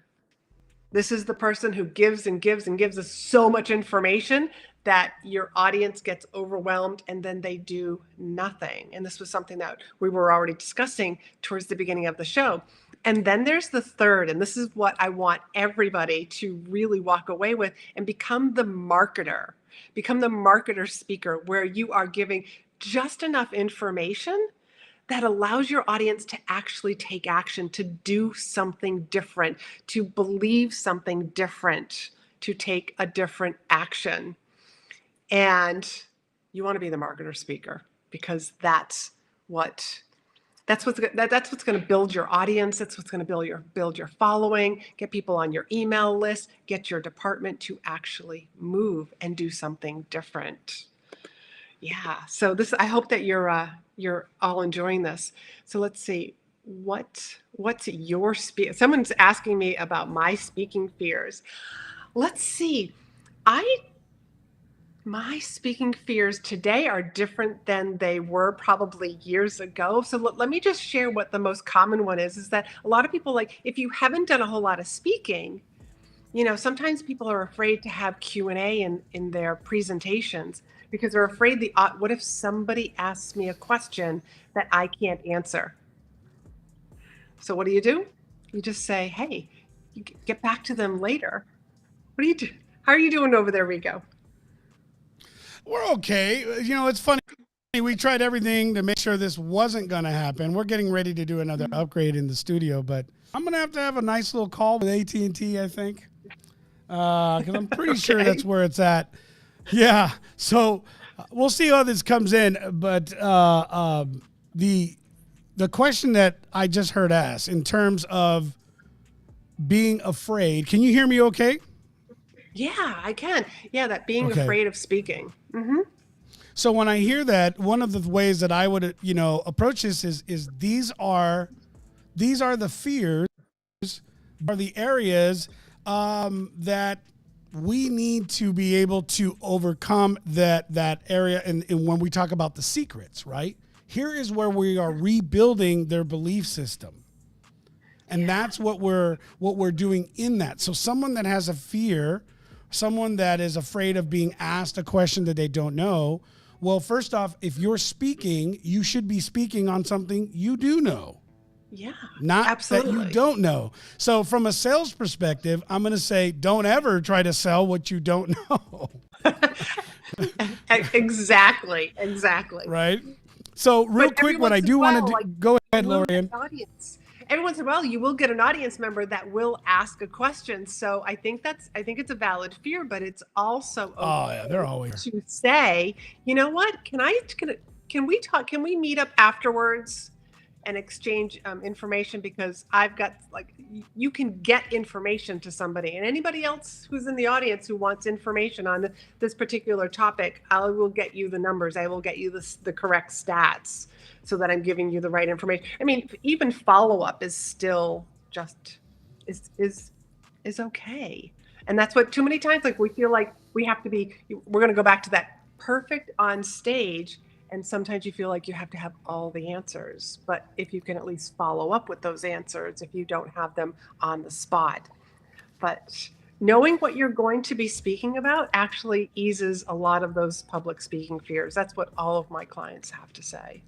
This is the person who gives and gives and gives us so much information that your audience gets overwhelmed and then they do nothing. And this was something that we were already discussing towards the beginning of the show. And then there's the third, and this is what I want everybody to really walk away with and become the marketer speaker, where you are giving just enough information that allows your audience to actually take action, to do something different, to believe something different, to take a different action. And you want to be the marketer speaker because that's what's going to build your audience. That's what's going to build your following, get people on your email list, get your department to actually move and do something different. Yeah. So I hope that you're all enjoying this. So let's see. What's your someone's asking me about my speaking fears. Let's see. I My speaking fears today are different than they were probably years ago. So let me just share what the most common one is that a lot of people, like, if you haven't done a whole lot of speaking, sometimes people are afraid to have Q&A in their presentations because they're afraid what if somebody asks me a question that I can't answer? So what do? You just say, hey, you get back to them later. What do you do? How are you doing over there, Rico? We're okay. It's funny. We tried everything to make sure this wasn't going to happen. We're getting ready to do another upgrade in the studio, but I'm going to have a nice little call with AT&T, I think, because I'm pretty sure that's where it's at. Yeah. So we'll see how this comes in. But the question that I just heard asked in terms of being afraid, can you hear me okay? Yeah, I can. Yeah, that being afraid of speaking. Mm-hmm. So when I hear that, one of the ways that I would, approach this is these are the fears, are the areas that we need to be able to overcome that area. And when we talk about the secrets, right? Here is where we are rebuilding their belief system. And that's what we're doing in that. So someone that has a fear, someone that is afraid of being asked a question that they don't know, well, first off, if you're speaking, you should be speaking on something you do know. Yeah, not absolutely. That you don't know. So from a sales perspective, I'm going to say, don't ever try to sell what you don't know. Exactly. Right. So real quick, what I do want to do, go ahead, Laurie-Ann. Every once in a while, you will get an audience member that will ask a question. So I think it's a valid fear, but it's also they're always to say, you know what? Can we talk? Can we meet up afterwards and exchange information? Because I've got you can get information to somebody, and anybody else who's in the audience who wants information on this particular topic, I will get you the numbers. I will get you the correct stats, so that I'm giving you the right information. I mean, even follow-up is still just is okay. And that's what too many times, we feel like we're going to go back to that perfect on stage. And sometimes you feel like you have to have all the answers. But if you can at least follow up with those answers, if you don't have them on the spot. But knowing what you're going to be speaking about actually eases a lot of those public speaking fears. That's what all of my clients have to say.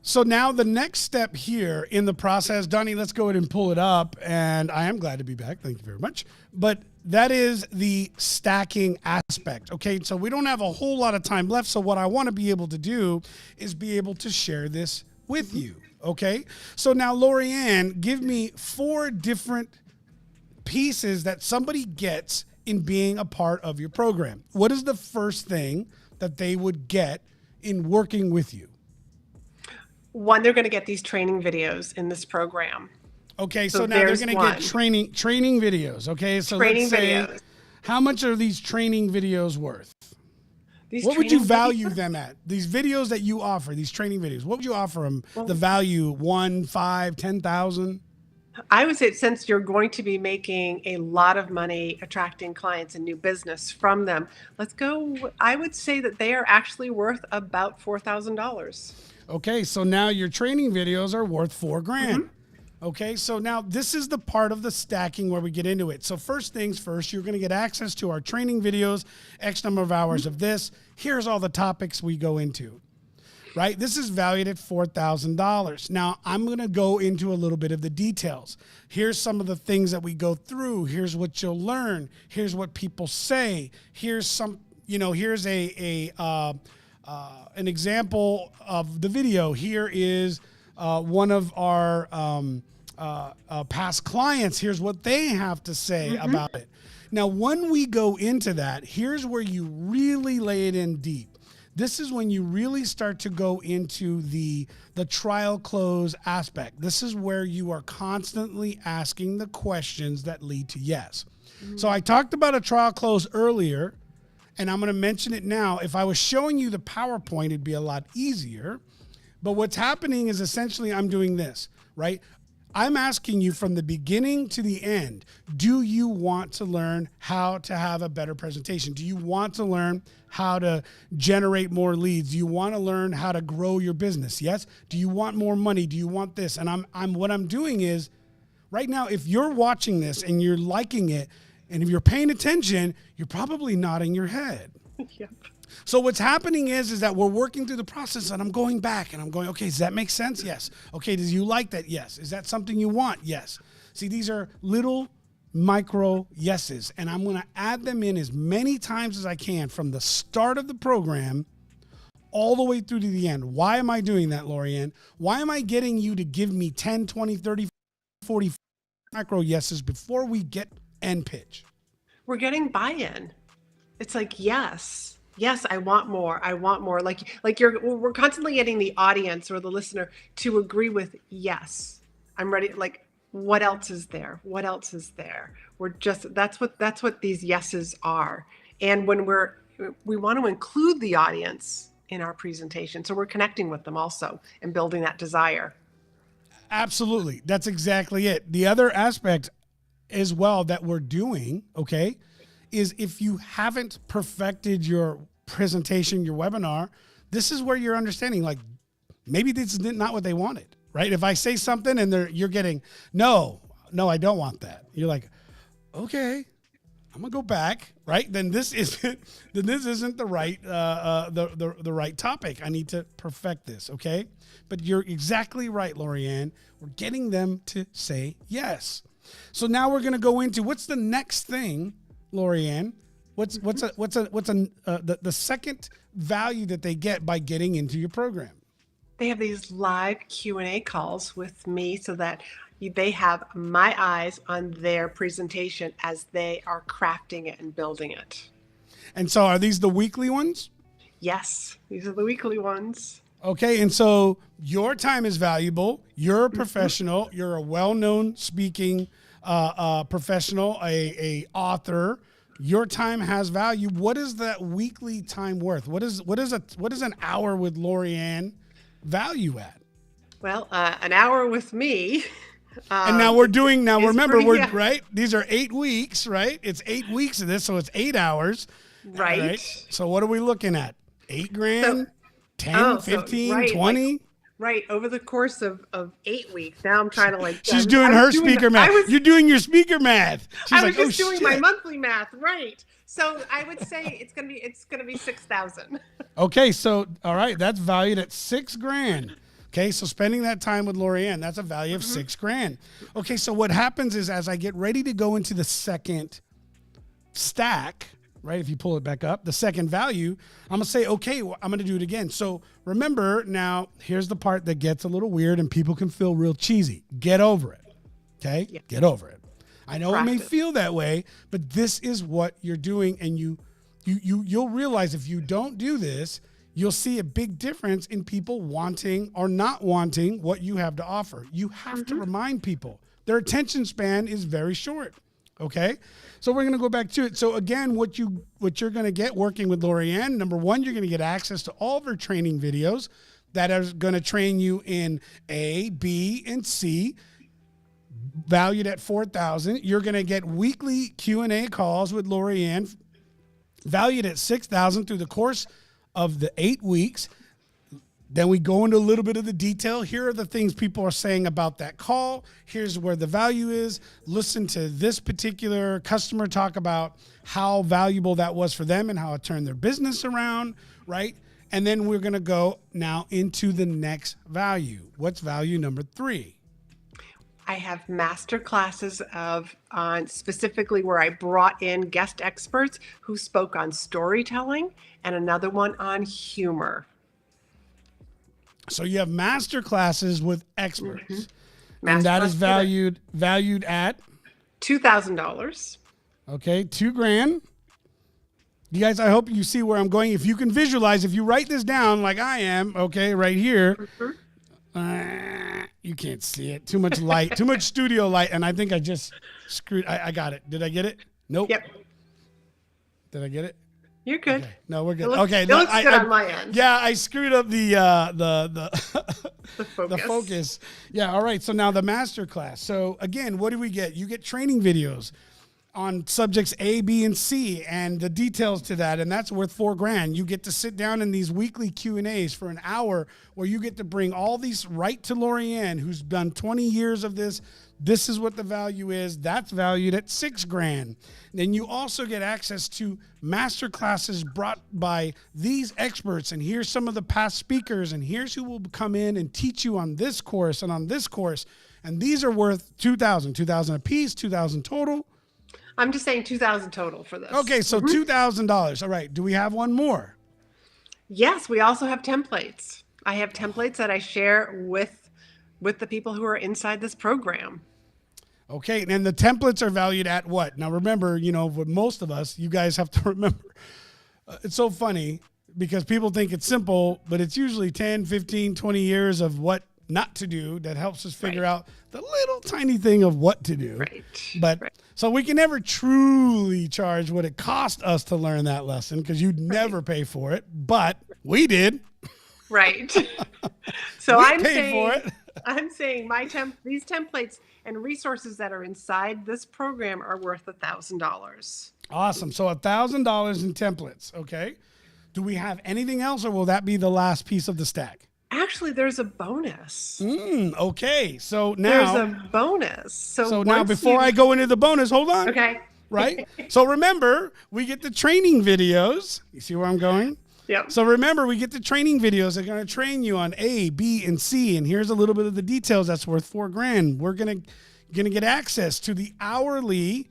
So now the next step here in the process, Donnie, let's go ahead and pull it up. And I am glad to be back. Thank you very much. But that is the stacking aspect. Okay, so we don't have a whole lot of time left. So what I want to be able to do is be able to share this with you. Okay, so now Laurie-Ann, give me 4 different pieces that somebody gets in being a part of your program. What is the first thing that they would get in working with you? One, they're going to get these training videos in this program. Okay, so now they're going to get training videos. Okay, so let's say, how much are these training videos worth? What would you value them at? These videos that you offer, these training videos, what would you offer them? The value 1, 5, 10,000? I would say, since you're going to be making a lot of money attracting clients and new business from them, I would say that they are actually worth about $4,000. Okay, so now your training videos are worth $4,000. Mm-hmm. Okay, so now this is the part of the stacking where we get into it. So first things first, you're going to get access to our training videos, X number of hours of this. Here's all the topics we go into, right? This is valued at $4,000. Now I'm going to go into a little bit of the details. Here's some of the things that we go through. Here's what you'll learn. Here's what people say. Here's some, here's an example of the video. Here is one of our past clients. Here's what they have to say about it. Now, when we go into that, here's where you really lay it in deep. This is when you really start to go into the trial close aspect. This is where you are constantly asking the questions that lead to yes. Mm-hmm. So I talked about a trial close earlier, and I'm going to mention it now. If I was showing you the PowerPoint, it'd be a lot easier. But what's happening is essentially I'm doing this, right? I'm asking you from the beginning to the end, do you want to learn how to have a better presentation? Do you want to learn how to generate more leads? Do you want to learn how to grow your business? Yes. Do you want more money? Do you want this? And what I'm doing is right now, if you're watching this and you're liking it, and if you're paying attention, you're probably nodding your head. Yep. So what's happening is that we're working through the process, and I'm going back and I'm going, okay, does that make sense? Yes. Okay, does you like that? Yes. Is that something you want? Yes. See, these are little micro yeses, and I'm going to add them in as many times as I can from the start of the program all the way through to the end. Why am I doing that, Laurie-Ann? Why am I getting you to give me 10, 20, 30, 40 micro yeses before we get end pitch? We're getting buy-in. It's like, yes, I want more. I want more. We're constantly getting the audience or the listener to agree with, yes, I'm ready. Like, what else is there? What else is there? That's what these yeses are. And when we want to include the audience in our presentation. So we're connecting with them also and building that desire. Absolutely. That's exactly it. The other aspect as well that we're doing, okay, is if you haven't perfected your presentation, your webinar, this is where you're understanding, like, maybe this is not what they wanted, right? If I say something and you're getting, no, I don't want that. You're like, okay, I'm gonna go back, right? Then this isn't the right the right topic. I need to perfect this, okay? But you're exactly right, Laurie-Ann. We're getting them to say yes. So now we're gonna go into what's the next thing, Laurie-Ann. What's the second value that they get by getting into your program? They have these live Q&A calls with me so that they have my eyes on their presentation as they are crafting it and building it. And so are these the weekly ones? Yes, these are the weekly ones. Okay, and so your time is valuable. You're a professional. You're a well-known speaking professional, a author. Your time has value. What is that weekly time worth? What is an hour with Laurie-Ann value at? Well, an hour with me. And now remember, right. These are 8 weeks, right? It's 8 weeks of this, so it's 8 hours. Right. So what are we looking at? $8,000, 10, 15, 20? Right. Over the course of 8 weeks. Now I'm trying to She's doing her speaker math. You're doing your speaker math. I was just doing my monthly math. Right. So I would say it's gonna be 6,000. Okay. So, all right. That's valued at $6,000. Okay, so spending that time with Laurie-Ann, that's a value of $6,000. Okay, so what happens is as I get ready to go into the second stack, right, if you pull it back up, the second value, I'm going to say, okay, well, I'm going to do it again. So remember, now, here's the part that gets a little weird and people can feel real cheesy. Get over it, okay? Yeah. Get over it. I know Practice. It may feel that way, but this is what you're doing, and you'll realize if you don't do this, you'll see a big difference in people wanting or not wanting what you have to offer. You have to remind people. Their attention span is very short, okay? So we're going to go back to it. So again, what you're going to get working with Laurie-Ann, number one, you're going to get access to all of her training videos that are going to train you in A, B, and C, valued at $4,000. You're going to get weekly Q&A calls with Laurie-Ann, valued at $6,000 through the course of the 8 weeks. Then we go into a little bit of the detail. Here are the things people are saying about that call. Here's where the value is. Listen to this particular customer talk about how valuable that was for them and how it turned their business around, right? And then we're going to go now into the next value. What's value number 3? I have master classes on specifically where I brought in guest experts who spoke on storytelling, and another one on humor. So you have master classes with experts, and that is valued at $2,000. Okay, $2,000. You guys, I hope you see where I'm going. If you can visualize, if you write this down like I am, okay, right here. You can't see it. Too much light, too much studio light, and I think I just screwed. I got it. Did I get it? Nope. Yep. Did I get it? You're good. Okay. No, we're good. It looks good on my end. Yeah, I screwed up the The focus. the focus. Yeah. All right. So now the masterclass. So again, what do we get? You get training videos on subjects A, B, and C, and the details to that, and that's worth $4,000. You get to sit down in these weekly Q&As for an hour, where you get to bring all these right to Laurie-Ann, who's done 20 years of this. This is what the value is. That's valued at $6,000. Then you also get access to master classes brought by these experts. And here's some of the past speakers. And here's who will come in and teach you on this course and on this course. And these are worth $2,000. $2,000 a piece, $2,000 total. I'm just saying $2,000 total for this. Okay, so $2,000. All right. Do we have one more? Yes, we also have templates. I have templates that I share with the people who are inside this program. Okay, and the templates are valued at what? Now, remember, with most of us, you guys have to remember, it's so funny because people think it's simple, but it's usually 10, 15, 20 years of what not to do that helps us figure out the little tiny thing of what to do. Right. But so we can never truly charge what it cost us to learn that lesson, because you'd never pay for it, but we did. Right. So we paid for it. I'm saying these templates and resources that are inside this program are worth $1,000. Awesome. So $1,000 in templates. Okay. Do we have anything else, or will that be the last piece of the stack? Actually, there's a bonus. Okay. So now there's a bonus. So now before I go into the bonus, hold on. Okay. Right. So remember, we get the training videos. You see where I'm going? Yep. So remember, we get the training videos. They're going to train you on A, B, and C. And here's a little bit of the details. That's worth $4,000. We're going to get access to the hourly,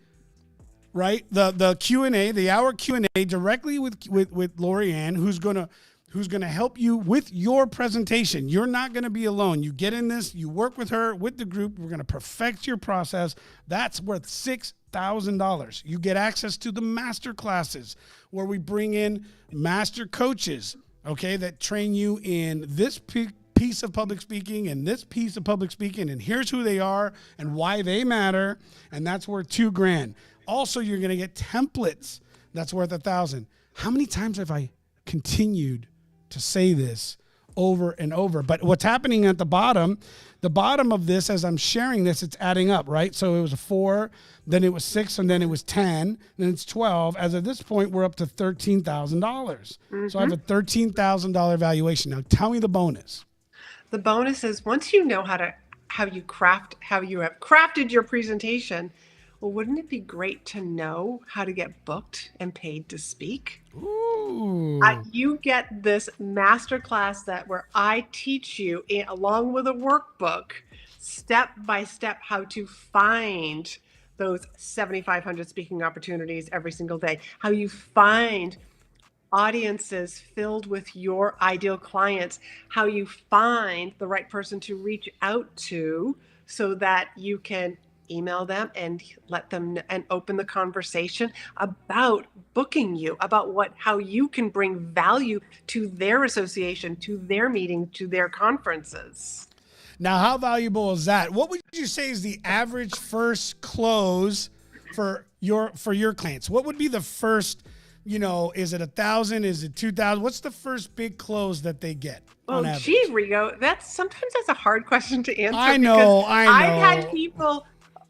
right? The Q&A, the hour Q&A directly with Laurie-Ann, who's going to help you with your presentation. You're not going to be alone. You get in this, you work with her, with the group. We're going to perfect your process. That's worth $6,000. You get access to the master classes, where we bring in master coaches, okay, that train you in this piece of public speaking and this piece of public speaking, and here's who they are and why they matter, and that's worth $2,000. Also, you're going to get templates. That's worth $1,000. How many times have I continued to say this over and over? But what's happening at the bottom of this, as I'm sharing this, it's adding up, right? So it was a 4, then it was 6, and then it was 10, then it's 12. As of this point, we're up to $13,000. Mm-hmm. So I have a $13,000 valuation. Now tell me the bonus. The bonus is, once you know how you have crafted your presentation, well, wouldn't it be great to know how to get booked and paid to speak? Ooh. You get this masterclass where I teach you, along with a workbook, step by step, how to find those 7,500 speaking opportunities every single day, how you find audiences filled with your ideal clients, how you find the right person to reach out to so that you can email them and let them and open the conversation about booking you, about how you can bring value to their association, to their meeting, to their conferences. Now, how valuable is that? What would you say is the average first close for your clients? What would be the first, is it 1,000? Is it 2,000? What's the first big close that they get? Oh, gee, Rigo, that's a hard question to answer. I know.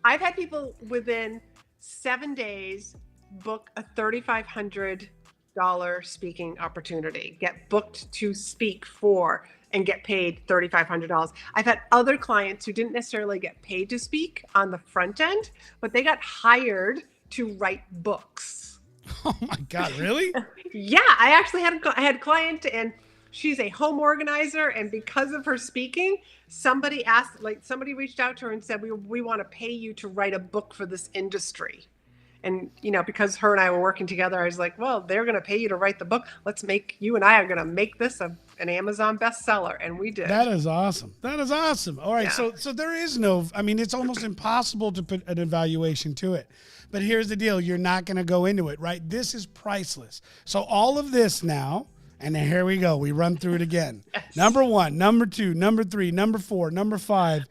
I've had people within 7 days book a $3,500 speaking opportunity, get booked to speak for, and get paid $3,500. I've had other clients who didn't necessarily get paid to speak on the front end, but they got hired to write books. Oh my God, really? Yeah, I actually had a client, and she's a home organizer, and because of her speaking, somebody reached out to her and said, we want to pay you to write a book for this industry. And, because her and I were working together, I was like, well, they're going to pay you to write the book. You and I are going to make this an Amazon bestseller. And we did. That is awesome. All right. Yeah. So there is it's almost impossible to put an evaluation to it. But here's the deal. You're not going to go into it, right? This is priceless. So all of this now, and then here we go. We run through it again. Yes. Number 1, number 2, number 3, number 4, number 5.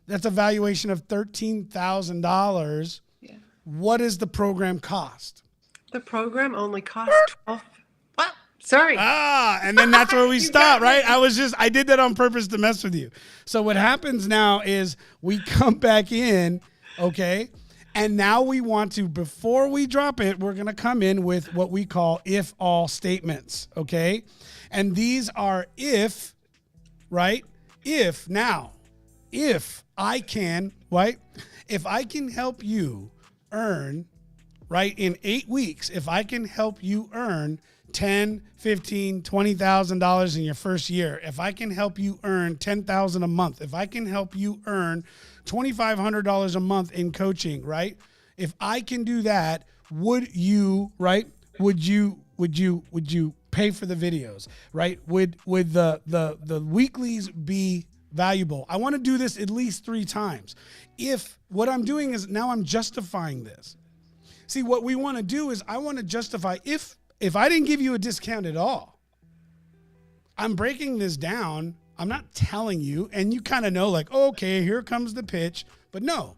That's a valuation of $13,000. Yeah. What does the program cost? The program only costs 12. Well, sorry. And then that's where we stop, right? I did that on purpose to mess with you. So what happens now is we come back in, okay? And now we want to, before we drop it, we're going to come in with what we call if-all statements, okay? And these are if, right? If I can, right? If I can help you earn, right, in 8 weeks, if I can help you earn $10,000, $15,000, $20,000 in your first year, if I can help you earn $10,000 a month, if I can help you earn $2,500 a month in coaching, right? If I can do that, would you, right? Would you pay for the videos, right? Would the weeklies be valuable? I want to do this at least 3 times. If what I'm doing is now I'm justifying this. See, what we want to do is I want to justify if I didn't give you a discount at all, I'm breaking this down. I'm not telling you, and you kind of know like, okay, here comes the pitch. But no,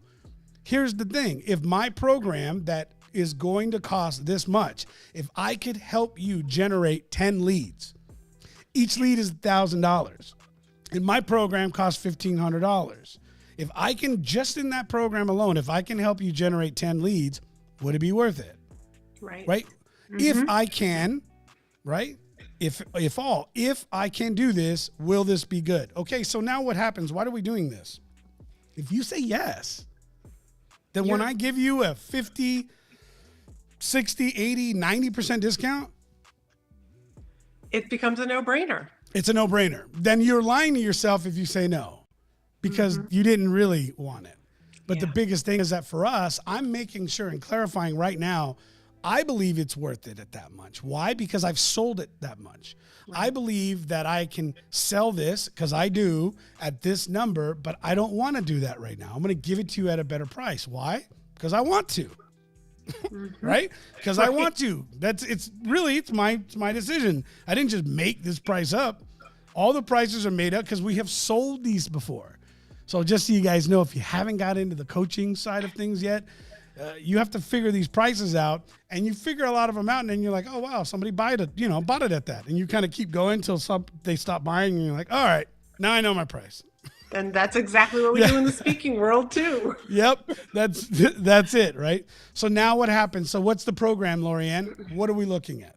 here's the thing. If my program that is going to cost this much, if I could help you generate 10 leads, each lead is $1,000, and my program costs $1,500. If I can, just in that program alone, if I can help you generate 10 leads, would it be worth it? Right. Mm-hmm. If I can, right? If I can do this, will this be good? Okay, so now what happens? Why are we doing this? If you say yes, then when I give you a 50, 60, 80, 90% discount, it becomes a no-brainer. It's a no-brainer. Then you're lying to yourself if you say no, because you didn't really want it. But the biggest thing is that for us, I'm making sure and clarifying right now, I believe it's worth it at that much. Why? Because I've sold it that much. Right. I believe that I can sell this, because I do, at this number, but I don't want to do that right now. I'm going to give it to you at a better price. Why? Because I want to. Right? Because I want to. It's my decision. I didn't just make this price up. All the prices are made up because we have sold these before. So just so you guys know, if you haven't got into the coaching side of things yet, you have to figure these prices out, and you figure a lot of them out, and then you're like, oh wow, somebody bought it at that, and you kind of keep going until they stop buying, and you're like, all right, now I know my price. And that's exactly what we do in the speaking world too. Yep, that's it, right? So now what happens? So what's the program, Laurie-Ann? What are we looking at?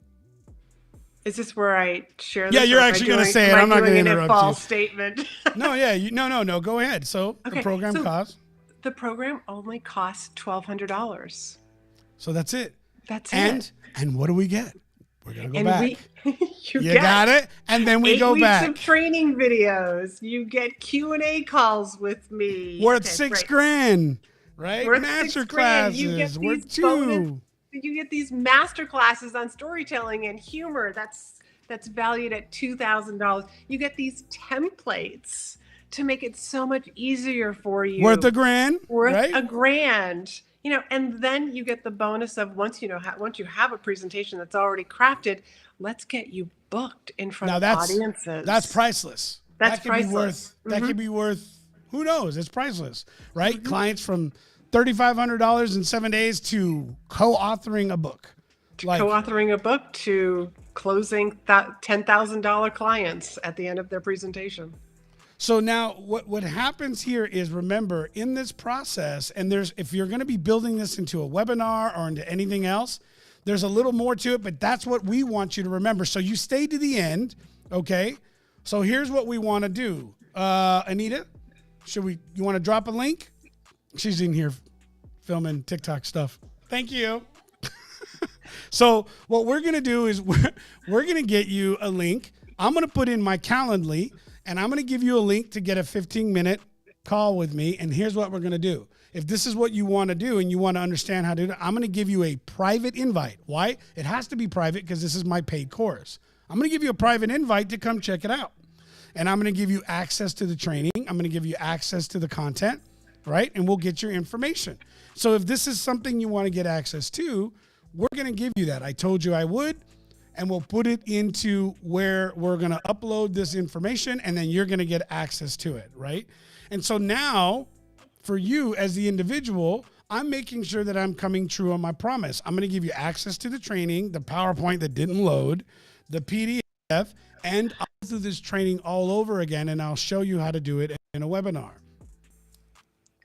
Is this where I share this? Yeah, you're actually going to say it. I'm not going to interrupt you. False statement. No, no. Go ahead. So the program costs? The program only costs $1,200. So that's it. That's it. And what do we get? We're going to go back. You got it? And then we go back. 8 weeks of training videos. You get Q&A calls with me. Worth $6,000, right? Worth Master $6,000. classes. Worth $2,000. You get these master classes on storytelling and humor. That's valued at $2,000. You get these templates to make it so much easier for you. Worth $1,000. Worth right? $1,000. And then you get the bonus of once you have a presentation that's already crafted, let's get you booked in front of audiences. That's priceless. That's priceless. That could be worth, who knows? It's priceless, right? Mm-hmm. Clients from $3,500 in 7 days to co-authoring a book. Co-authoring a book to closing $10,000 clients at the end of their presentation. So now what happens here is, remember, in this process, and if you're going to be building this into a webinar or into anything else, there's a little more to it, but that's what we want you to remember. So you stay to the end, okay? So here's what we want to do. Anita, you want to drop a link? She's in here filming TikTok stuff. Thank you. So what we're going to do is we're going to get you a link. I'm going to put in my Calendly, and I'm going to give you a link to get a 15-minute call with me. And here's what we're going to do. If this is what you want to do and you want to understand how to do it, I'm going to give you a private invite. Why? It has to be private because this is my paid course. I'm going to give you a private invite to come check it out. And I'm going to give you access to the training. I'm going to give you access to the content, right? And we'll get your information. So if this is something you want to get access to, we're going to give you that. I told you I would. And we'll put it into where we're going to upload this information, and then you're going to get access to it, right? And so now, for you as the individual, I'm making sure that I'm coming true on my promise. I'm going to give you access to the training, the PowerPoint that didn't load, the PDF, and I'll do this training all over again, and I'll show you how to do it in a webinar.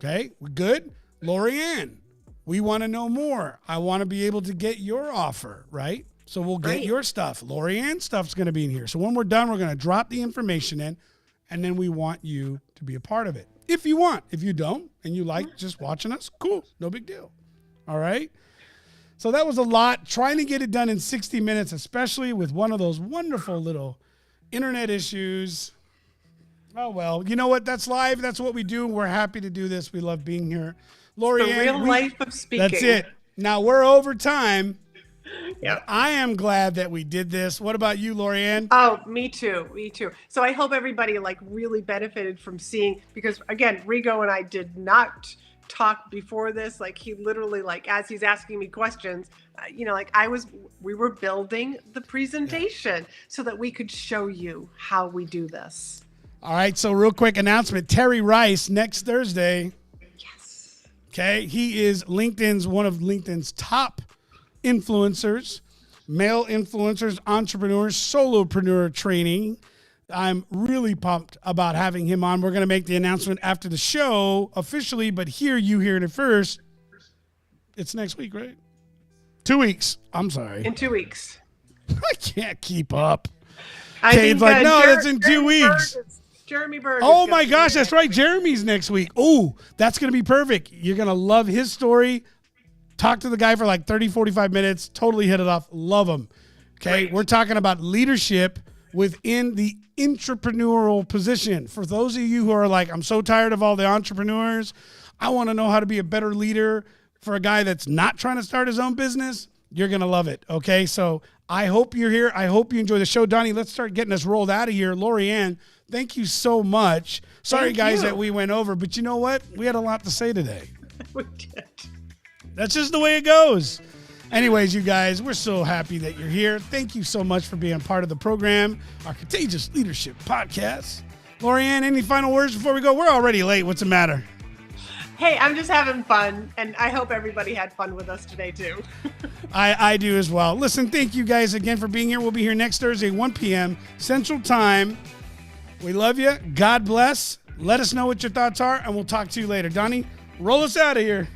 Okay, we good? Laurie-Ann, we want to know more. I want to be able to get your offer, right? So we'll get your stuff. Laurie-Ann stuff's going to be in here. So when we're done, we're going to drop the information in, and then we want you to be a part of it. If you want. If you don't, and you like just watching us, cool. No big deal. All right? So that was a lot. Trying to get it done in 60 minutes, especially with one of those wonderful little internet issues. Oh, well, you know what? That's live. That's what we do. We're happy to do this. We love being here. Laurie-Ann, the real life of speaking. That's it. Now, we're over time. Yeah. I am glad that we did this. What about you, Laurie-Ann? Oh, me too. Me too. So I hope everybody really benefited from seeing, because again, Rigo and I did not talk before this. He literally, as he's asking me questions, we were building the presentation so that we could show you how we do this. All right. So real quick announcement, Terry Rice next Thursday. Yes. Okay. He is one of LinkedIn's top influencers, male influencers, entrepreneurs, solopreneur training. I'm really pumped about having him on. We're going to make the announcement after the show officially, but you hear it first. It's next week, right? 2 weeks. I'm sorry. In 2 weeks. I can't keep up. Kate's like, no, that's in 2 weeks. Jeremy Berg. Oh my gosh, that's right. Jeremy's next week. Oh, that's going to be perfect. You're going to love his story. Talk to the guy for 30, 45 minutes. Totally hit it off. Love him. Okay. Great. We're talking about leadership within the entrepreneurial position. For those of you who are I'm so tired of all the entrepreneurs. I want to know how to be a better leader for a guy that's not trying to start his own business. You're going to love it. Okay. So I hope you're here. I hope you enjoy the show. Donnie, let's start getting us rolled out of here. Laurie-Ann, thank you so much. Sorry, guys, that we went over, but you know what? We had a lot to say today. We did. That's just the way it goes. Anyways, you guys, we're so happy that you're here. Thank you so much for being part of the program, our Contagious Leadership Podcast. Laurie-Ann, any final words before we go? We're already late. What's the matter? Hey, I'm just having fun, and I hope everybody had fun with us today, too. I do as well. Listen, thank you guys again for being here. We'll be here next Thursday, 1 p.m. Central Time. We love you. God bless. Let us know what your thoughts are, and we'll talk to you later. Donnie, roll us out of here.